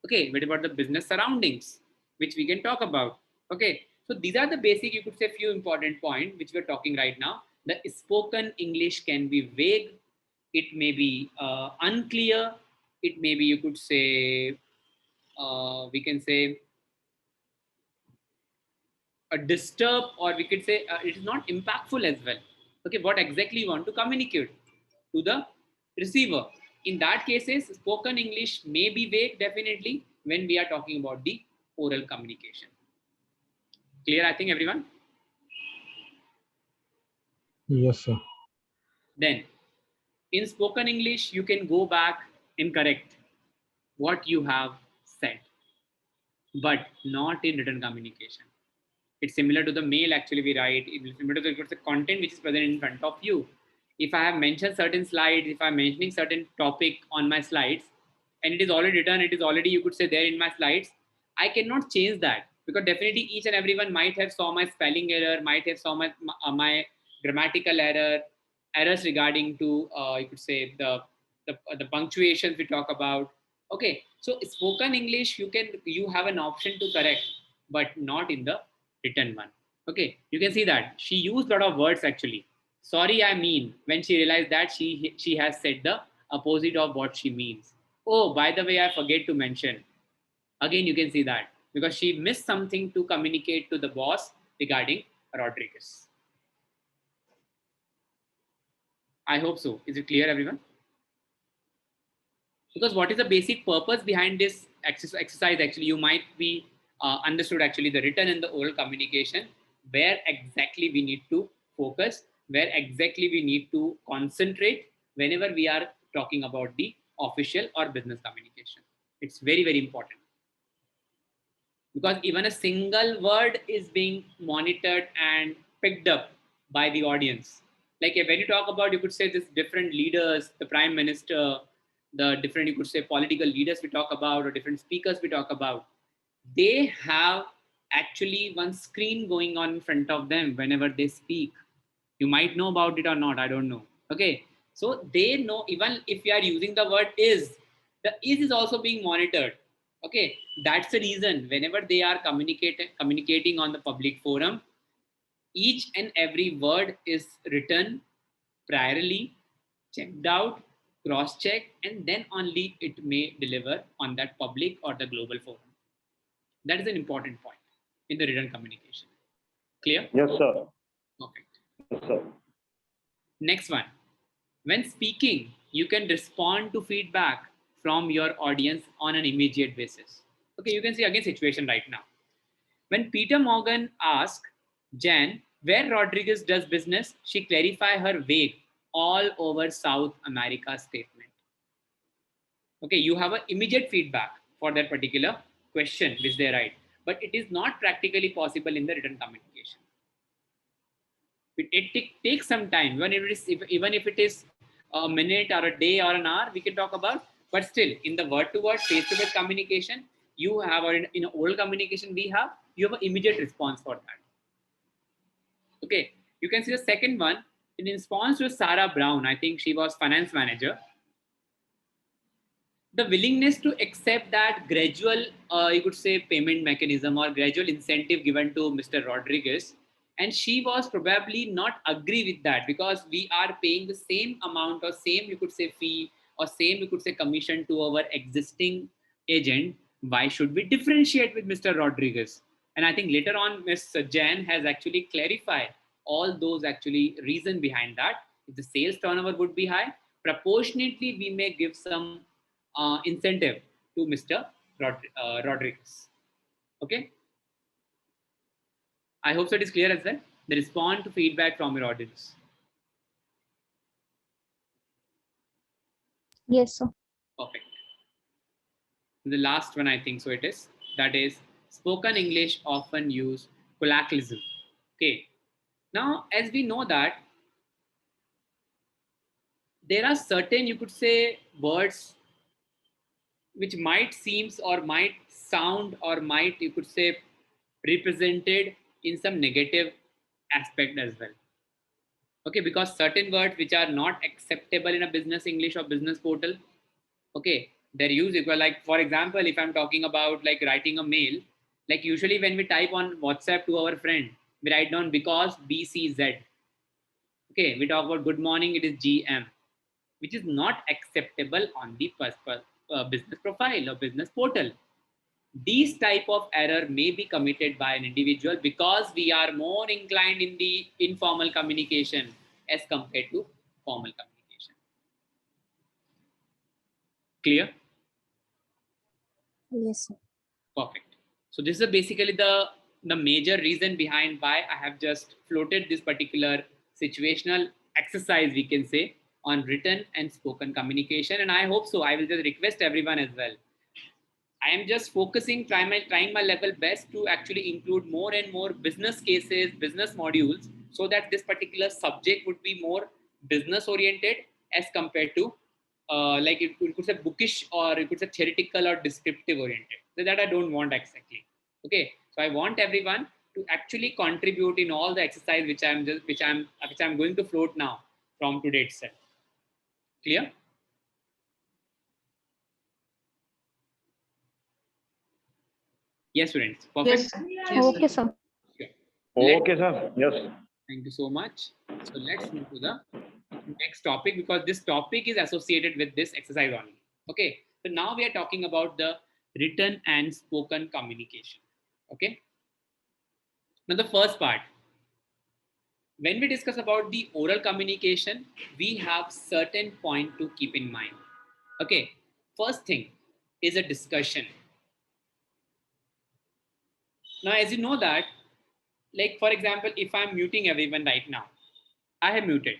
Okay, what about the business surroundings, which we can talk about. Okay, so these are the basic, you could say, few important points which we're talking right now. The spoken English can be vague, it may be unclear, it may be, you could say, we can say a disturb, or we could say it is not impactful as well. Okay, what exactly you want to communicate to the receiver. In that cases, spoken English may be vague definitely when we are talking about the oral communication. Clear, I think, everyone? Yes, sir. Then, in spoken English, you can go back and correct what you have said, but not in written communication. It's similar to the mail actually we write. It's similar to the content which is present in front of you. If I have mentioned certain slides, if I'm mentioning certain topic on my slides, and it is already written, it is already, you could say, there in my slides, I cannot change that, because definitely each and everyone might have saw my spelling error, might have saw my grammatical error, errors regarding to you could say the punctuations we talk about. Okay, so spoken English you have an option to correct, but not in the written one. Okay, you can see that she used a lot of words actually. Sorry, I mean, when she realized that she has said the opposite of what she means. Oh, by the way, I forget to mention. Again, you can see that because she missed something to communicate to the boss regarding Rodriguez. I hope so. Is it clear, everyone? Because what is the basic purpose behind this exercise? Actually, you might be understood actually the written and the oral communication, where exactly we need to focus, where exactly we need to concentrate whenever we are talking about the official or business communication. It's very, very important, because even a single word is being monitored and picked up by the audience. Like when you talk about, you could say, this different leaders, the prime minister, the different, you could say, political leaders we talk about, or different speakers we talk about, they have actually one screen going on in front of them whenever they speak. You might know about it or not, I don't know. Okay, so they know, even if you are using the word is, the is also being monitored. Okay, that's the reason whenever they are communicating on the public forum, each and every word is written priorly, checked out, cross-checked, and then only it may deliver on that public or the global forum. That is an important point in the written communication. Clear? Yes, sir. Perfect. Yes, sir. Next one. When speaking, you can respond to feedback from your audience on an immediate basis. Okay, you can see again situation right now. When Peter Morgan asked Jan where Rodriguez does business, she clarified her vague all over South America statement. Okay, you have an immediate feedback for that particular question which they write, but it is not practically possible in the written communication. It takes some time, even if it is a minute or a day or an hour, we can talk about, but still in the word-to-word, face-to-face communication, you have, or in oral communication you have an immediate response for that. Okay, you can see the second one in response to Sarah Brown. I think she was finance manager. The willingness to accept that gradual, you could say, payment mechanism or gradual incentive given to Mr. Rodriguez, and she was probably not agree with that, because we are paying the same amount or same, you could say, fee or same, you could say, commission to our existing agent. Why should we differentiate with Mr. Rodriguez? And I think later on, Ms. Jan has actually clarified all those actually reason behind that. If the sales turnover would be high, proportionately we may give some incentive to Mr. Rodriguez. Okay. I hope so it is clear as well. The respond to feedback from your audience. Yes, sir. Perfect. The last one, I think so it is, that is spoken English often use colloquialism. Okay. Now, as we know that there are certain, you could say, words which might seems or might sound or might, you could say, represented in some negative aspect as well. Okay, because certain words which are not acceptable in a business English or business portal, okay, their use equal. Like for example, if I'm talking about like writing a mail, like usually when we type on WhatsApp to our friend, we write down because BCZ. Okay, we talk about good morning, it is GM, which is not acceptable on the business profile or business portal. These type of error may be committed by an individual because we are more inclined in the informal communication as compared to formal communication. Clear? Yes, sir. Perfect. So this is basically the major reason behind why I have just floated this particular situational exercise, we can say, on written and spoken communication. And I hope so. I will just request everyone as well. I am just focusing, trying my level best to actually include more and more business cases, business modules, so that this particular subject would be more business oriented as compared to like you could say bookish, or you could say theoretical or descriptive oriented. So that I don't want exactly. Okay, so I want everyone to actually contribute in all the exercise which I'm going to float now from today itself. Clear? Yes, students. Perfect. Yes. Okay, sir. Sure. Let's Okay, sir. Yes. Thank you so much. So let's move to the next topic, because this topic is associated with this exercise only. Okay. So now we are talking about the written and spoken communication. Okay. Now the first part, when we discuss about the oral communication, we have certain point to keep in mind. Okay. First thing is a discussion. Now, as you know that, like for example, if I'm muting everyone right now, I have muted.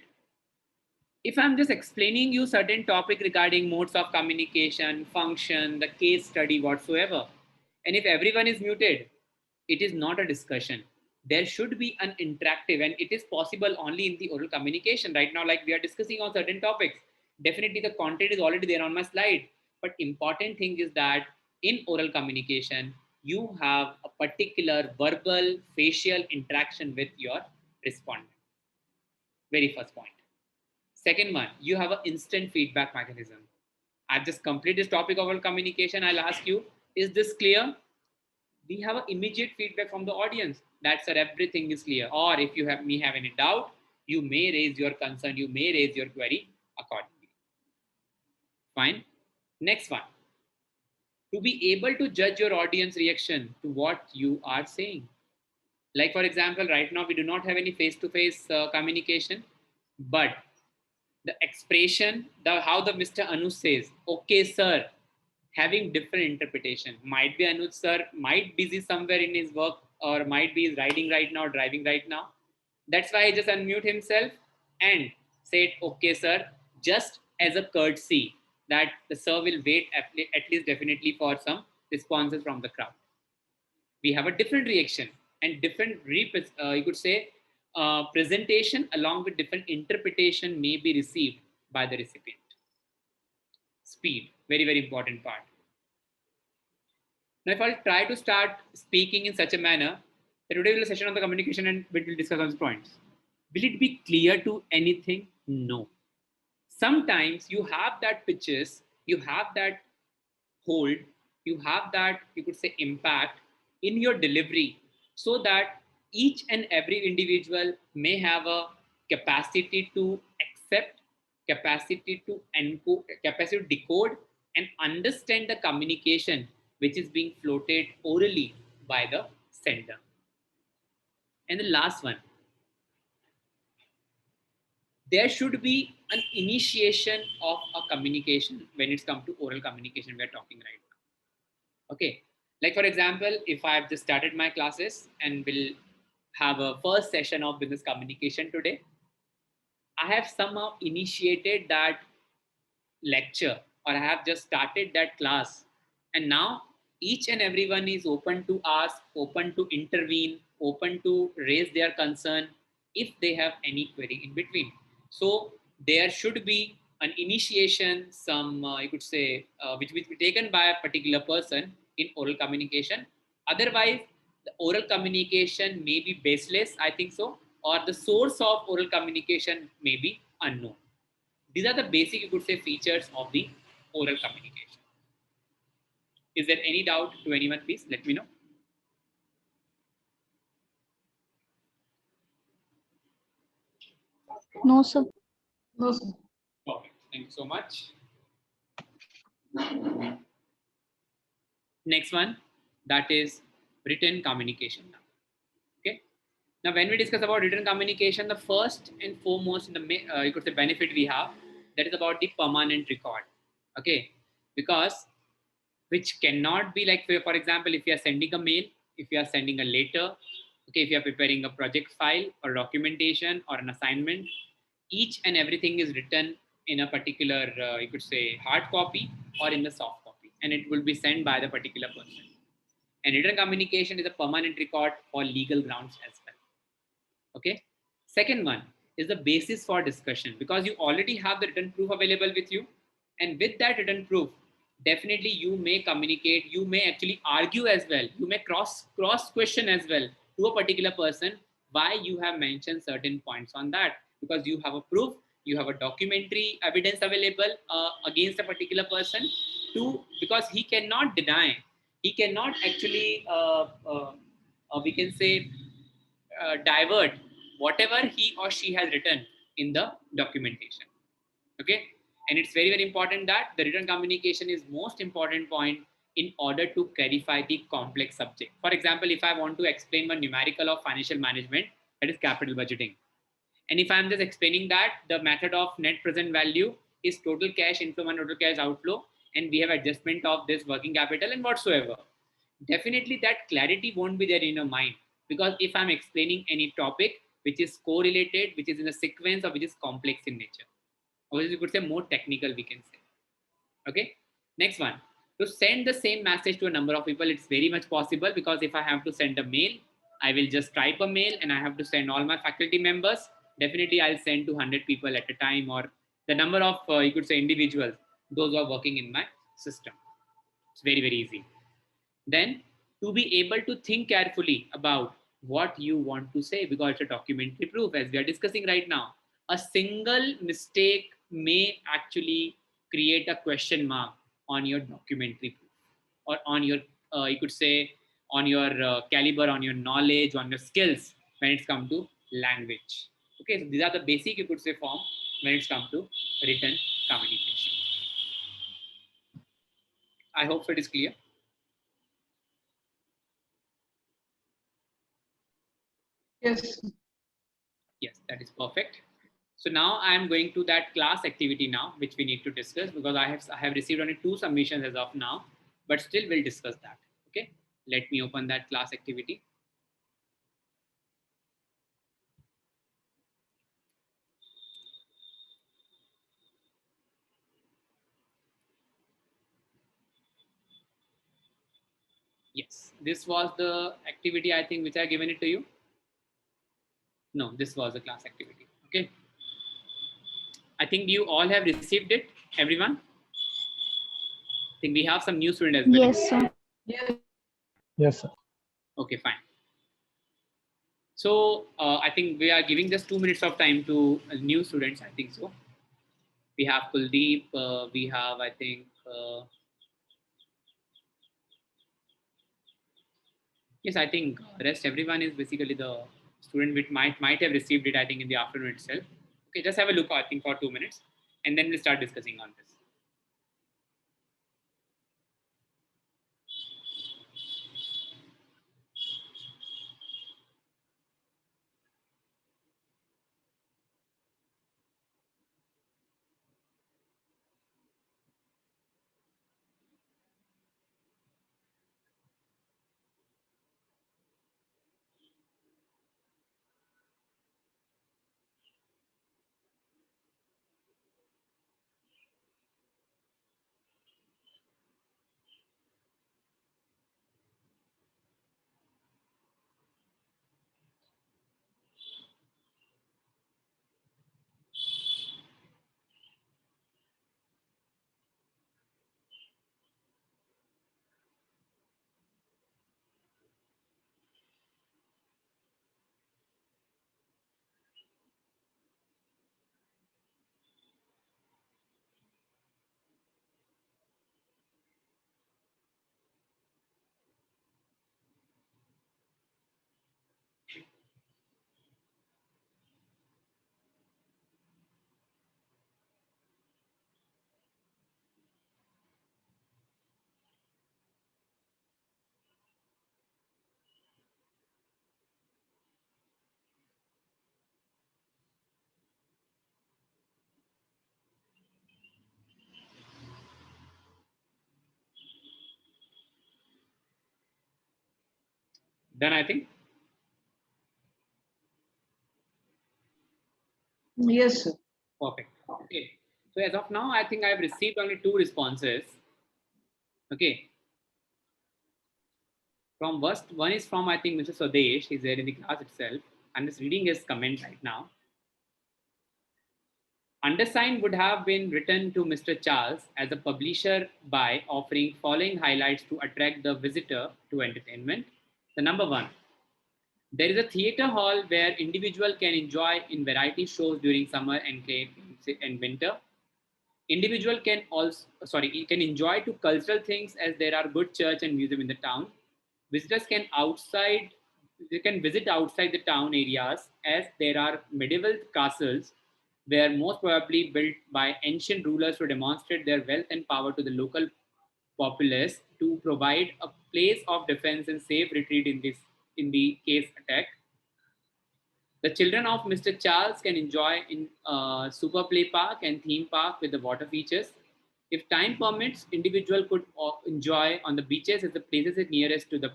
If I'm just explaining you certain topic regarding modes of communication, function, the case study whatsoever, and if everyone is muted, it is not a discussion. There should be an interactive, and it is possible only in the oral communication. Right now, like we are discussing on certain topics, definitely the content is already there on my slide. But important thing is that in oral communication, you have a particular verbal, facial interaction with your respondent. Very first point. Second one, you have an instant feedback mechanism. I've just completed this topic of communication. I'll ask you, is this clear? We have an immediate feedback from the audience. That sir, everything is clear. Or if you have any doubt, you may raise your concern, you may raise your query accordingly. Fine. Next one, to be able to judge your audience reaction to what you are saying. Like for example, right now we do not have any face-to-face communication, but the expression, how the Mr. Anuj says, okay, sir, having different interpretation. Might be Anuj sir might busy somewhere in his work, or might be riding right now, driving right now. That's why he just unmute himself and said, okay, sir, just as a courtesy that the sir will wait at least definitely for some responses from the crowd. We have a different reaction and different, you could say, presentation along with different interpretation may be received by the recipient. Speed, very, very important part. Now, if I'll try to start speaking in such a manner, that today will be a session on the communication and we will discuss on these points. Will it be clear to anything? No. Sometimes you have that pitches, you have that hold, you have that, you could say, impact in your delivery, so that each and every individual may have a capacity to accept, capacity to encode, capacity to decode and understand the communication which is being floated orally by the sender. And the last one, there should be an initiation of a communication when it's come to oral communication we are talking right now. Okay, like for example, if I've just started my classes and will have a first session of business communication today, I have somehow initiated that lecture, or I have just started that class, And now each and everyone is open to ask, open to intervene, open to raise their concern if they have any query in between. So there should be an initiation, some you could say, which will be taken by a particular person in oral communication. Otherwise, the oral communication may be baseless, I think so, or the source of oral communication may be unknown. These are the basic, you could say, features of the oral communication. Is there any doubt to anyone? Please let me know. No, sir. No, sir. Perfect. Thank you so much. Next one, that is written communication. Okay. Now, when we discuss about written communication, the first and foremost, you could say benefit we have, that is about the permanent record. Okay, because which cannot be like, for example, if you are sending a mail, if you are sending a letter, okay, if you are preparing a project file or documentation or an assignment, each and everything is written in a particular, you could say, hard copy or in the soft copy, and it will be sent by the particular person. And written communication is a permanent record for legal grounds as well. Okay. Second one is the basis for discussion, because you already have the written proof available with you, and with that written proof, definitely you may communicate, you may actually argue as well, you may cross question as well to a particular person why you have mentioned certain points on that, because you have a proof, you have a documentary evidence available against a particular person, to because he cannot deny, he cannot actually we can say divert whatever he or she has written in the documentation. Okay. And it's very, very important that the written communication is most important point in order to clarify the complex subject. For example, if I want to explain one numerical of financial management, that is capital budgeting, and if I'm just explaining that the method of net present value is total cash inflow and total cash outflow, and we have adjustment of this working capital and whatsoever, definitely that clarity won't be there in your mind, because if I'm explaining any topic which is correlated, which is in a sequence, or which is complex in nature, or you could say more technical, we can say. Okay. Next one, to send the same message to a number of people, it's very much possible, because if I have to send a mail, I will just type a mail and I have to send all my faculty members. Definitely I'll send to 100 people at a time, or the number of you could say individuals, those who are working in my system. It's very, very easy. Then to be able to think carefully about what you want to say, because it's a documentary proof, as we are discussing right now. A single mistake may actually create a question mark on your documentary proof, or on your you could say on your caliber, on your knowledge, on your skills when it's come to language. Okay, so these are the basic, you could say, form when it's come to written communication. I hope it is clear. Yes. Yes, that is perfect. So now I am going to that class activity now, which we need to discuss, because I have received only 2 submissions as of now, but still we'll discuss that. Okay, let me open that class activity. Yes, this was the activity, I think, which I given it to you. No, this was the class activity. Okay, I think you all have received it, everyone. I think we have some new student as well. Yes, sir. Yes. Yes, sir. Okay, fine. So I think we are giving just 2 minutes of time to new students, I think so. We have Kuldeep, we have, I think, yes, I think rest everyone is basically the student which might have received it, I think, in the afternoon itself. Okay, just have a look, I think, for 2 minutes, and then we'll start discussing on this. Done, I think. Yes, sir. Perfect. Okay. So as of now, I think I have received only 2 responses. Okay. From first one is from I think Mr. Swadesh. He's there in the class itself. I'm just reading his comment right now. Undersigned would have been written to Mr. Charles as a publisher by offering following highlights to attract the visitor to entertainment. The number 1. There is a theater hall where individual can enjoy in variety shows during summer and winter. Individual can also can enjoy to cultural things as there are good church and museum in the town. Visitors can visit outside the town areas as there are medieval castles were most probably built by ancient rulers to demonstrate their wealth and power to the local populace to provide a place of defense and safe retreat in the case attack. The children of Mr. Charles can enjoy in super play park and theme park with the water features. If time permits, individual could enjoy on the beaches as the places is nearest to the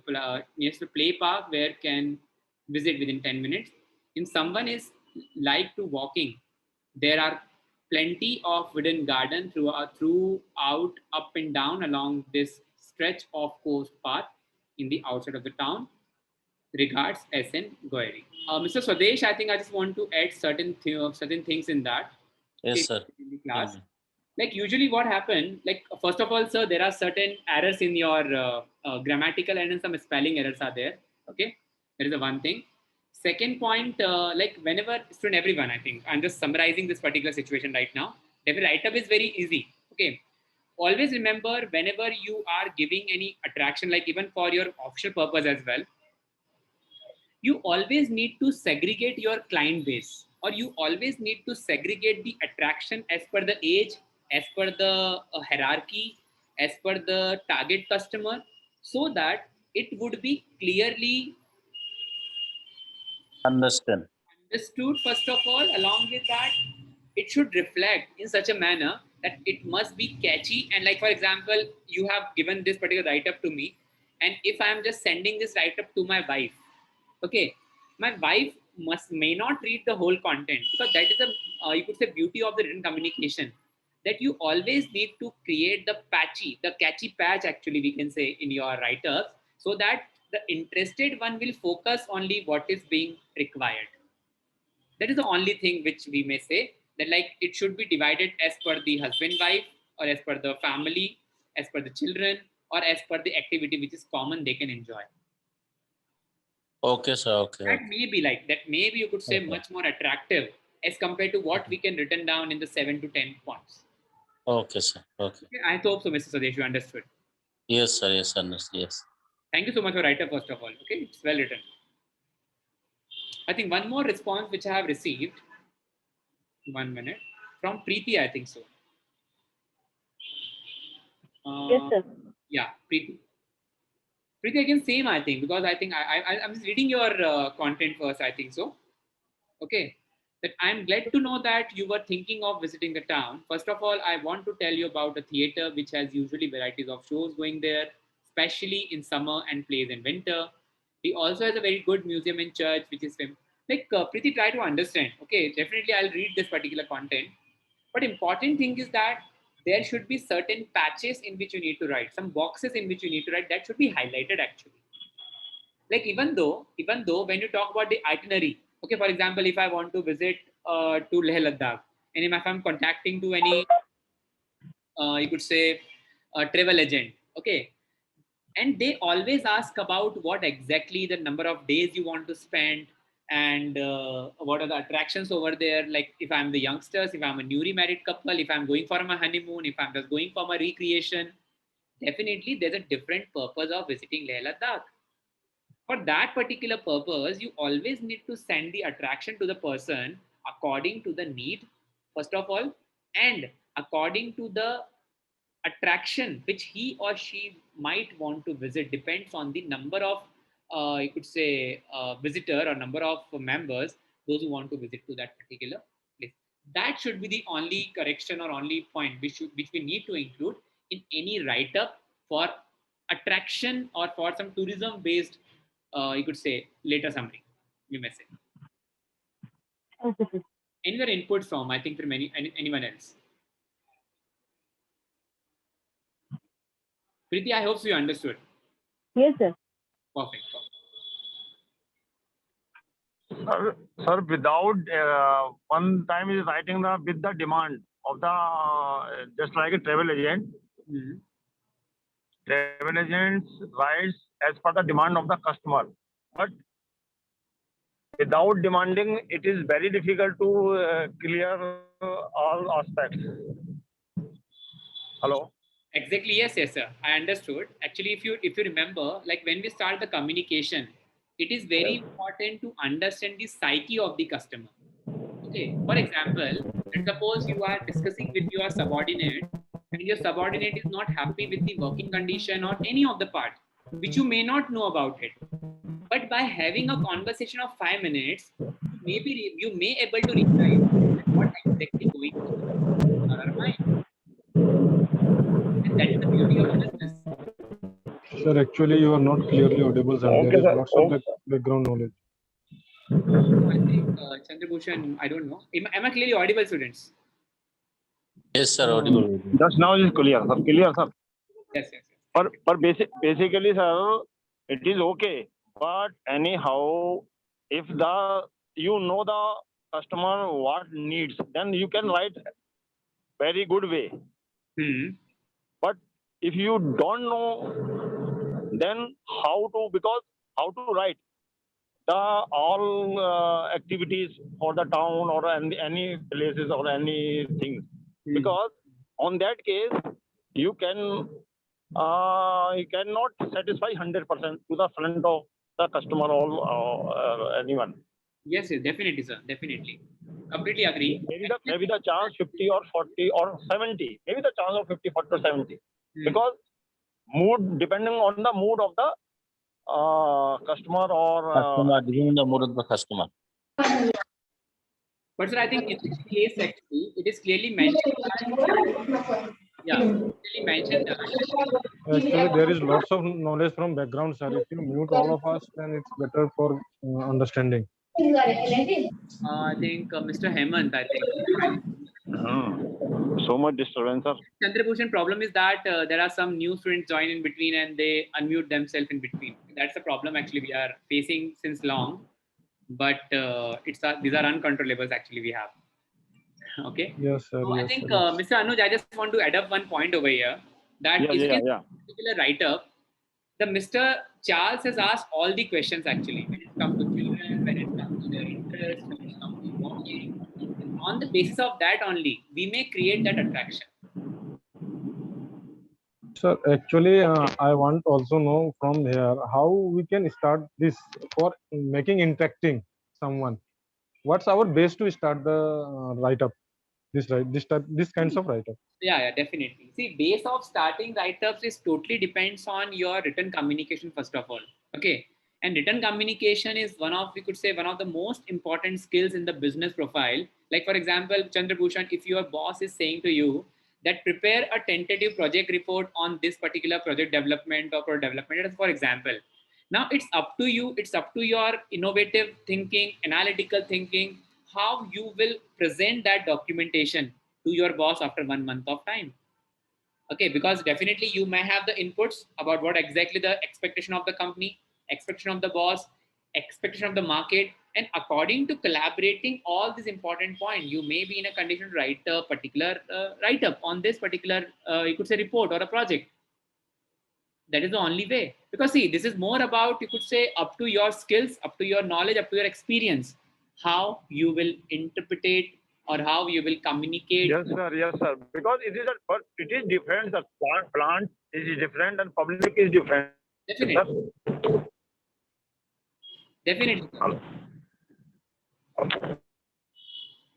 play park where can visit within 10 minutes. If someone is like to walking, there are plenty of wooden garden throughout up and down along this stretch of coast path in the outside of the town. Regards, SN Goyari. Mr. Swadesh, I think I just want to add certain things in that. Yes, sir. In the class. Like usually what happened, like first of all, sir, there are certain errors in your grammatical and some spelling errors are there. Okay, that is the one thing. Second point, like whenever student everyone, I think I'm just summarizing this particular situation right now. The write-up is very easy. Okay, always remember whenever you are giving any attraction, like even for your official purpose as well, you always need to segregate your client base, or you always need to segregate the attraction as per the age, as per the hierarchy, as per the target customer, so that it would be clearly Understand. understood first of all. Along with that, it should reflect in such a manner that it must be catchy. And like for example, you have given this particular write-up to me, and if I am just sending this write-up to my wife, okay, my wife may not read the whole content, because that is a you could say beauty of the written communication, that you always need to create the catchy patch actually, we can say, in your write-ups, so that the interested one will focus only what is being required. That is the only thing which we may say, that like it should be divided as per the husband wife, or as per the family, as per the children, or as per the activity which is common they can enjoy. Okay, sir. Okay. That may be like that, maybe you could say Okay. much more attractive as compared to what we can written down in the 7 to 10 points. Okay, sir. Okay. Okay, I hope so, Mr. Swadesh, you understood. Yes, sir. Yes, understood. Yes. Thank you so much for writer first of all. Okay, it's well written. I think one more response which I have received, 1 minute, from Preeti, I think so. Yes, sir. Yeah, Preeti. Preeti, again, same, I think, because I think I'm just reading your content first, I think so. Okay, that I'm glad to know that you were thinking of visiting the town. First of all, I want to tell you about a theater which has usually varieties of shows going there, especially in summer and plays in winter. He also has a very good museum and church, which is like Preeti, try to understand. Okay, definitely I'll read this particular content. But important thing is that there should be certain patches in which you need to write, some boxes in which you need to write, that should be highlighted actually. Like even though when you talk about the itinerary, okay, for example, if I want to visit to Leh Ladakh, and if I'm contacting to any you could say travel agent, okay, and they always ask about what exactly the number of days you want to spend, and what are the attractions over there. Like if I'm the youngsters, if I'm a newly married couple, if I'm going for my honeymoon, if I'm just going for my recreation, definitely there's a different purpose of visiting Leh Ladakh. For that particular purpose, you always need to send the attraction to the person according to the need, first of all, and according to the attraction which he or she might want to visit. Depends on the number of you could say visitor or number of members, those who want to visit to that particular place. That should be the only correction or only point which we need to include in any write-up for attraction or for some tourism based you could say later summary, you may say. Okay, sir. Any other inputs from, I think, from anyone else? Preeti, I hope so you understood. Yes, sir. Perfect. Sir, without one time is writing the with the demand of the just like a travel agent. Mhm. Travel agents writes as per the demand of the customer, but without demanding, it is very difficult to clear all aspects. Hello. Exactly. Yes, sir. I understood. Actually, if you remember, like when we start the communication, it is very important to understand the psyche of the customer. Okay. For example, let's suppose you are discussing with your subordinate, and your subordinate is not happy with the working condition or any of the part, which you may not know about it. But by having a conversation of 5 minutes, maybe you may able to realize what exactly going on in our mind. And that is the beauty of business. Sir, actually, you are not clearly audible, sir. Okay, There is sir. lots of background knowledge. I think Chandrabhushan, I don't know. Am I clearly audible, students? Yes, sir. Audible. Just now is clear, sir. Clear, sir. Yes, yes, yes. पर basically, sir, it is okay. But anyhow, if you know the customer what needs, then you can write very good way. But if you don't know, then how to write the all activities for the town or any places or anything, because on that case you cannot satisfy 100% to the front of the customer or anyone. Yes, yes, definitely, sir. Definitely. Completely agree. Maybe the chance 50 or 40 or 70. Maybe the chance of 50, 40 or 70. Because mood, depending on the mood of the customer or Customer, giving the mood of the customer. But sir, I think in this case actually, it is clearly mentioned that, yeah, clearly mentioned that. Actually, there is lots of knowledge from background, sir. If you mute all of us, then it's better for understanding. I think Mr. Hemant, I think. So much disturbance, sir. Chandrabhushan, problem is that there are some new students join in between and they unmute themselves in between. That's the problem actually we are facing since long. But these are uncontrollables actually we have. Okay. Yes, sir. So I Yes, think sir. Mr. Anuj, I just want to add up one point over here. That is in this particular write-up, the Mr. Charles has asked all the questions actually when it comes to children, when it comes to their interest, when it comes to walking. On the basis of that only, we may create that attraction. Sir, actually, I want also know from here how we can start this for making interacting someone. What's our base to start the write-up? This kinds of write-up. Yeah, definitely. See, base of starting write-ups is totally depends on your written communication first of all. Okay, and written communication is one of, we could say, one of the most important skills in the business profile. Like for example, Chandrabhushan, if your boss is saying to you that prepare a tentative project report on this particular project development or product development, for example, now it's up to you. It's up to your innovative thinking, analytical thinking, how you will present that documentation to your boss after 1 month of time. Okay, because definitely you may have the inputs about what exactly the expectation of the company, expectation of the boss, expectation of the market, and according to collaborating all these important points, you may be in a condition to write a particular write-up on this particular, you could say, report or a project. That is the only way. Because see, this is more about, you could say, up to your skills, up to your knowledge, up to your experience, how you will interpret it or how you will communicate. Yes, sir. Yes, sir. Because it is different. The plant is different and public is different. Definitely. Definitely.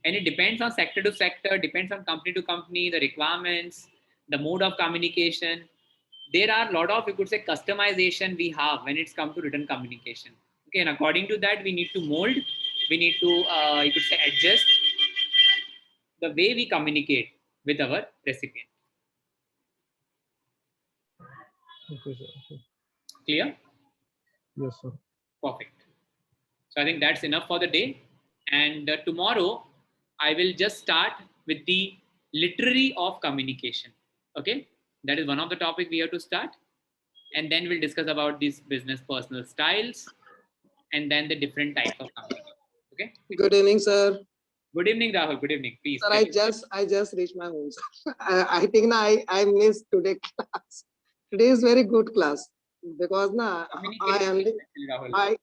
And it depends on sector to sector, depends on company to company, the requirements, the mode of communication. There are a lot of, you could say, customization we have when it's come to written communication. Okay, and according to that, we need to mold, we need to, you could say, adjust the way we communicate with our recipient. Okay, sir. Clear? Yes, sir. Perfect. So I think that's enough for the day. And tomorrow I will just start with the literary of communication. Okay, that is one of the topic we have to start, and then we'll discuss about these business personal styles, and then the different types of communication. Okay. Good evening, sir. Good evening, Rahul. Good evening. Please. Sir, I just reached my home. Sir. I think I missed today class. Today is very good class because na I only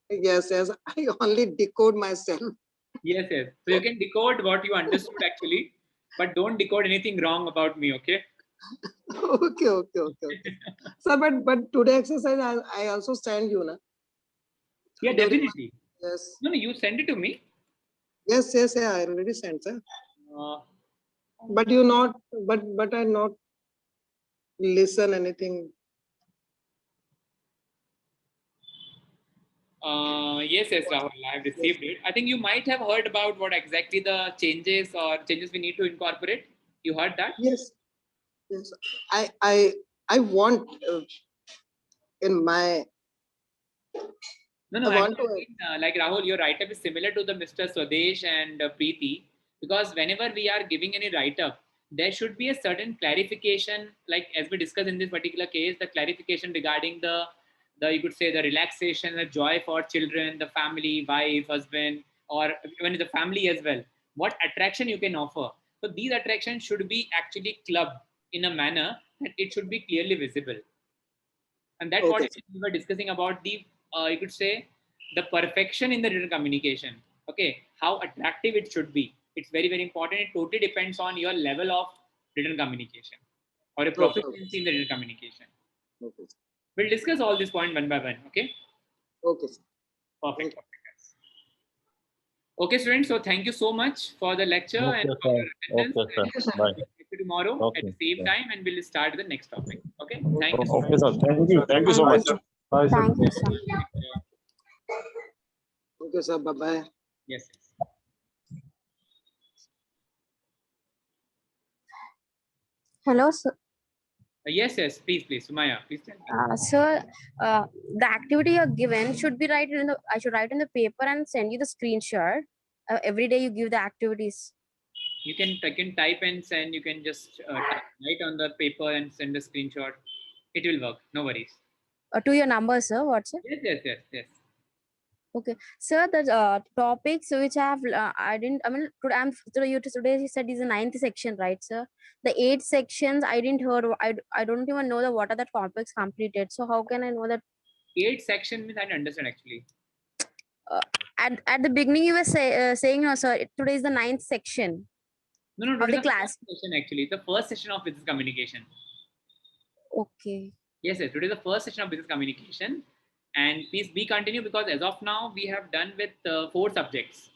yes I only decode myself. Yes. So you can decode what you understood actually, but don't decode anything wrong about me. Okay. Okay. Sir, but today exercise I also send you na. Yeah, definitely. Yes. No, you send it to me. Yes, I already sent, sir. But I not listen anything. Yes, Rahul, I've received it. I think you might have heard about what exactly the changes we need to incorporate. You heard that? Yes. I want in my. No. Like Rahul, your write-up is similar to the Mr. Swadesh and Preeti, because whenever we are giving any write-up, there should be a certain clarification, like as we discussed in this particular case, the clarification regarding the you could say the relaxation, the joy for children, the family, wife, husband, or even the family as well. What attraction you can offer. So these attractions should be actually clubbed in a manner that it should be clearly visible. And that's what we were discussing about the you could say the perfection in the written communication. Okay, how attractive it should be. It's very, very important. It totally depends on your level of written communication or a proficiency in the written communication. Okay. We'll discuss all these points one by one. Okay. Okay. Perfect. Okay, students. So thank you so much for the lecture and for your attendance. Okay, sir. Bye. See you tomorrow at the same time, and we'll start the next topic. Okay. Thank you. Okay, sir. Thank you so much. Bye, sir. Thank you, sir. Okay, sir. Bye. Yes. Hello, sir. Yes. Please, Sumaya. Please tell me. Sir, the activity you're given should be I should write in the paper and send you the screenshot. Every day you give the activities. You can type and send. You can just write on the paper and send a screenshot. It will work. No worries. To your number, sir. WhatsApp. Yes. Okay, sir. The topics which I have, today you said is the 9th section, right, sir? The 8 sections I didn't heard. I don't even know what are the topics completed. So how can I know that? 8 sections means I don't understand actually. At the beginning you were saying, no, sir. Today is the 9th section. No. Of the class. Session actually, the first session of business communication. Okay. Yes. Today is the first session of business communication. And please be continue because as of now we have done with 4 subjects.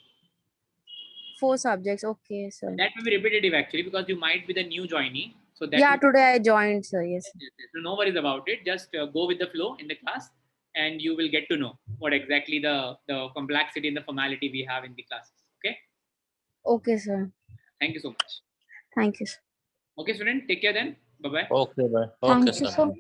4 subjects. Okay, sir. That will be repetitive actually because you might be the new joinee. So that yeah, today I joined, sir. Yes. So no worries about it. Just go with the flow in the class, and you will get to know what exactly the complexity and the formality we have in the classes. Okay. Okay, sir. Thank you so much. Thank you, sir. Okay, student. Take care then. Bye bye. Okay, bye. Thank Okay, you, sir. sir.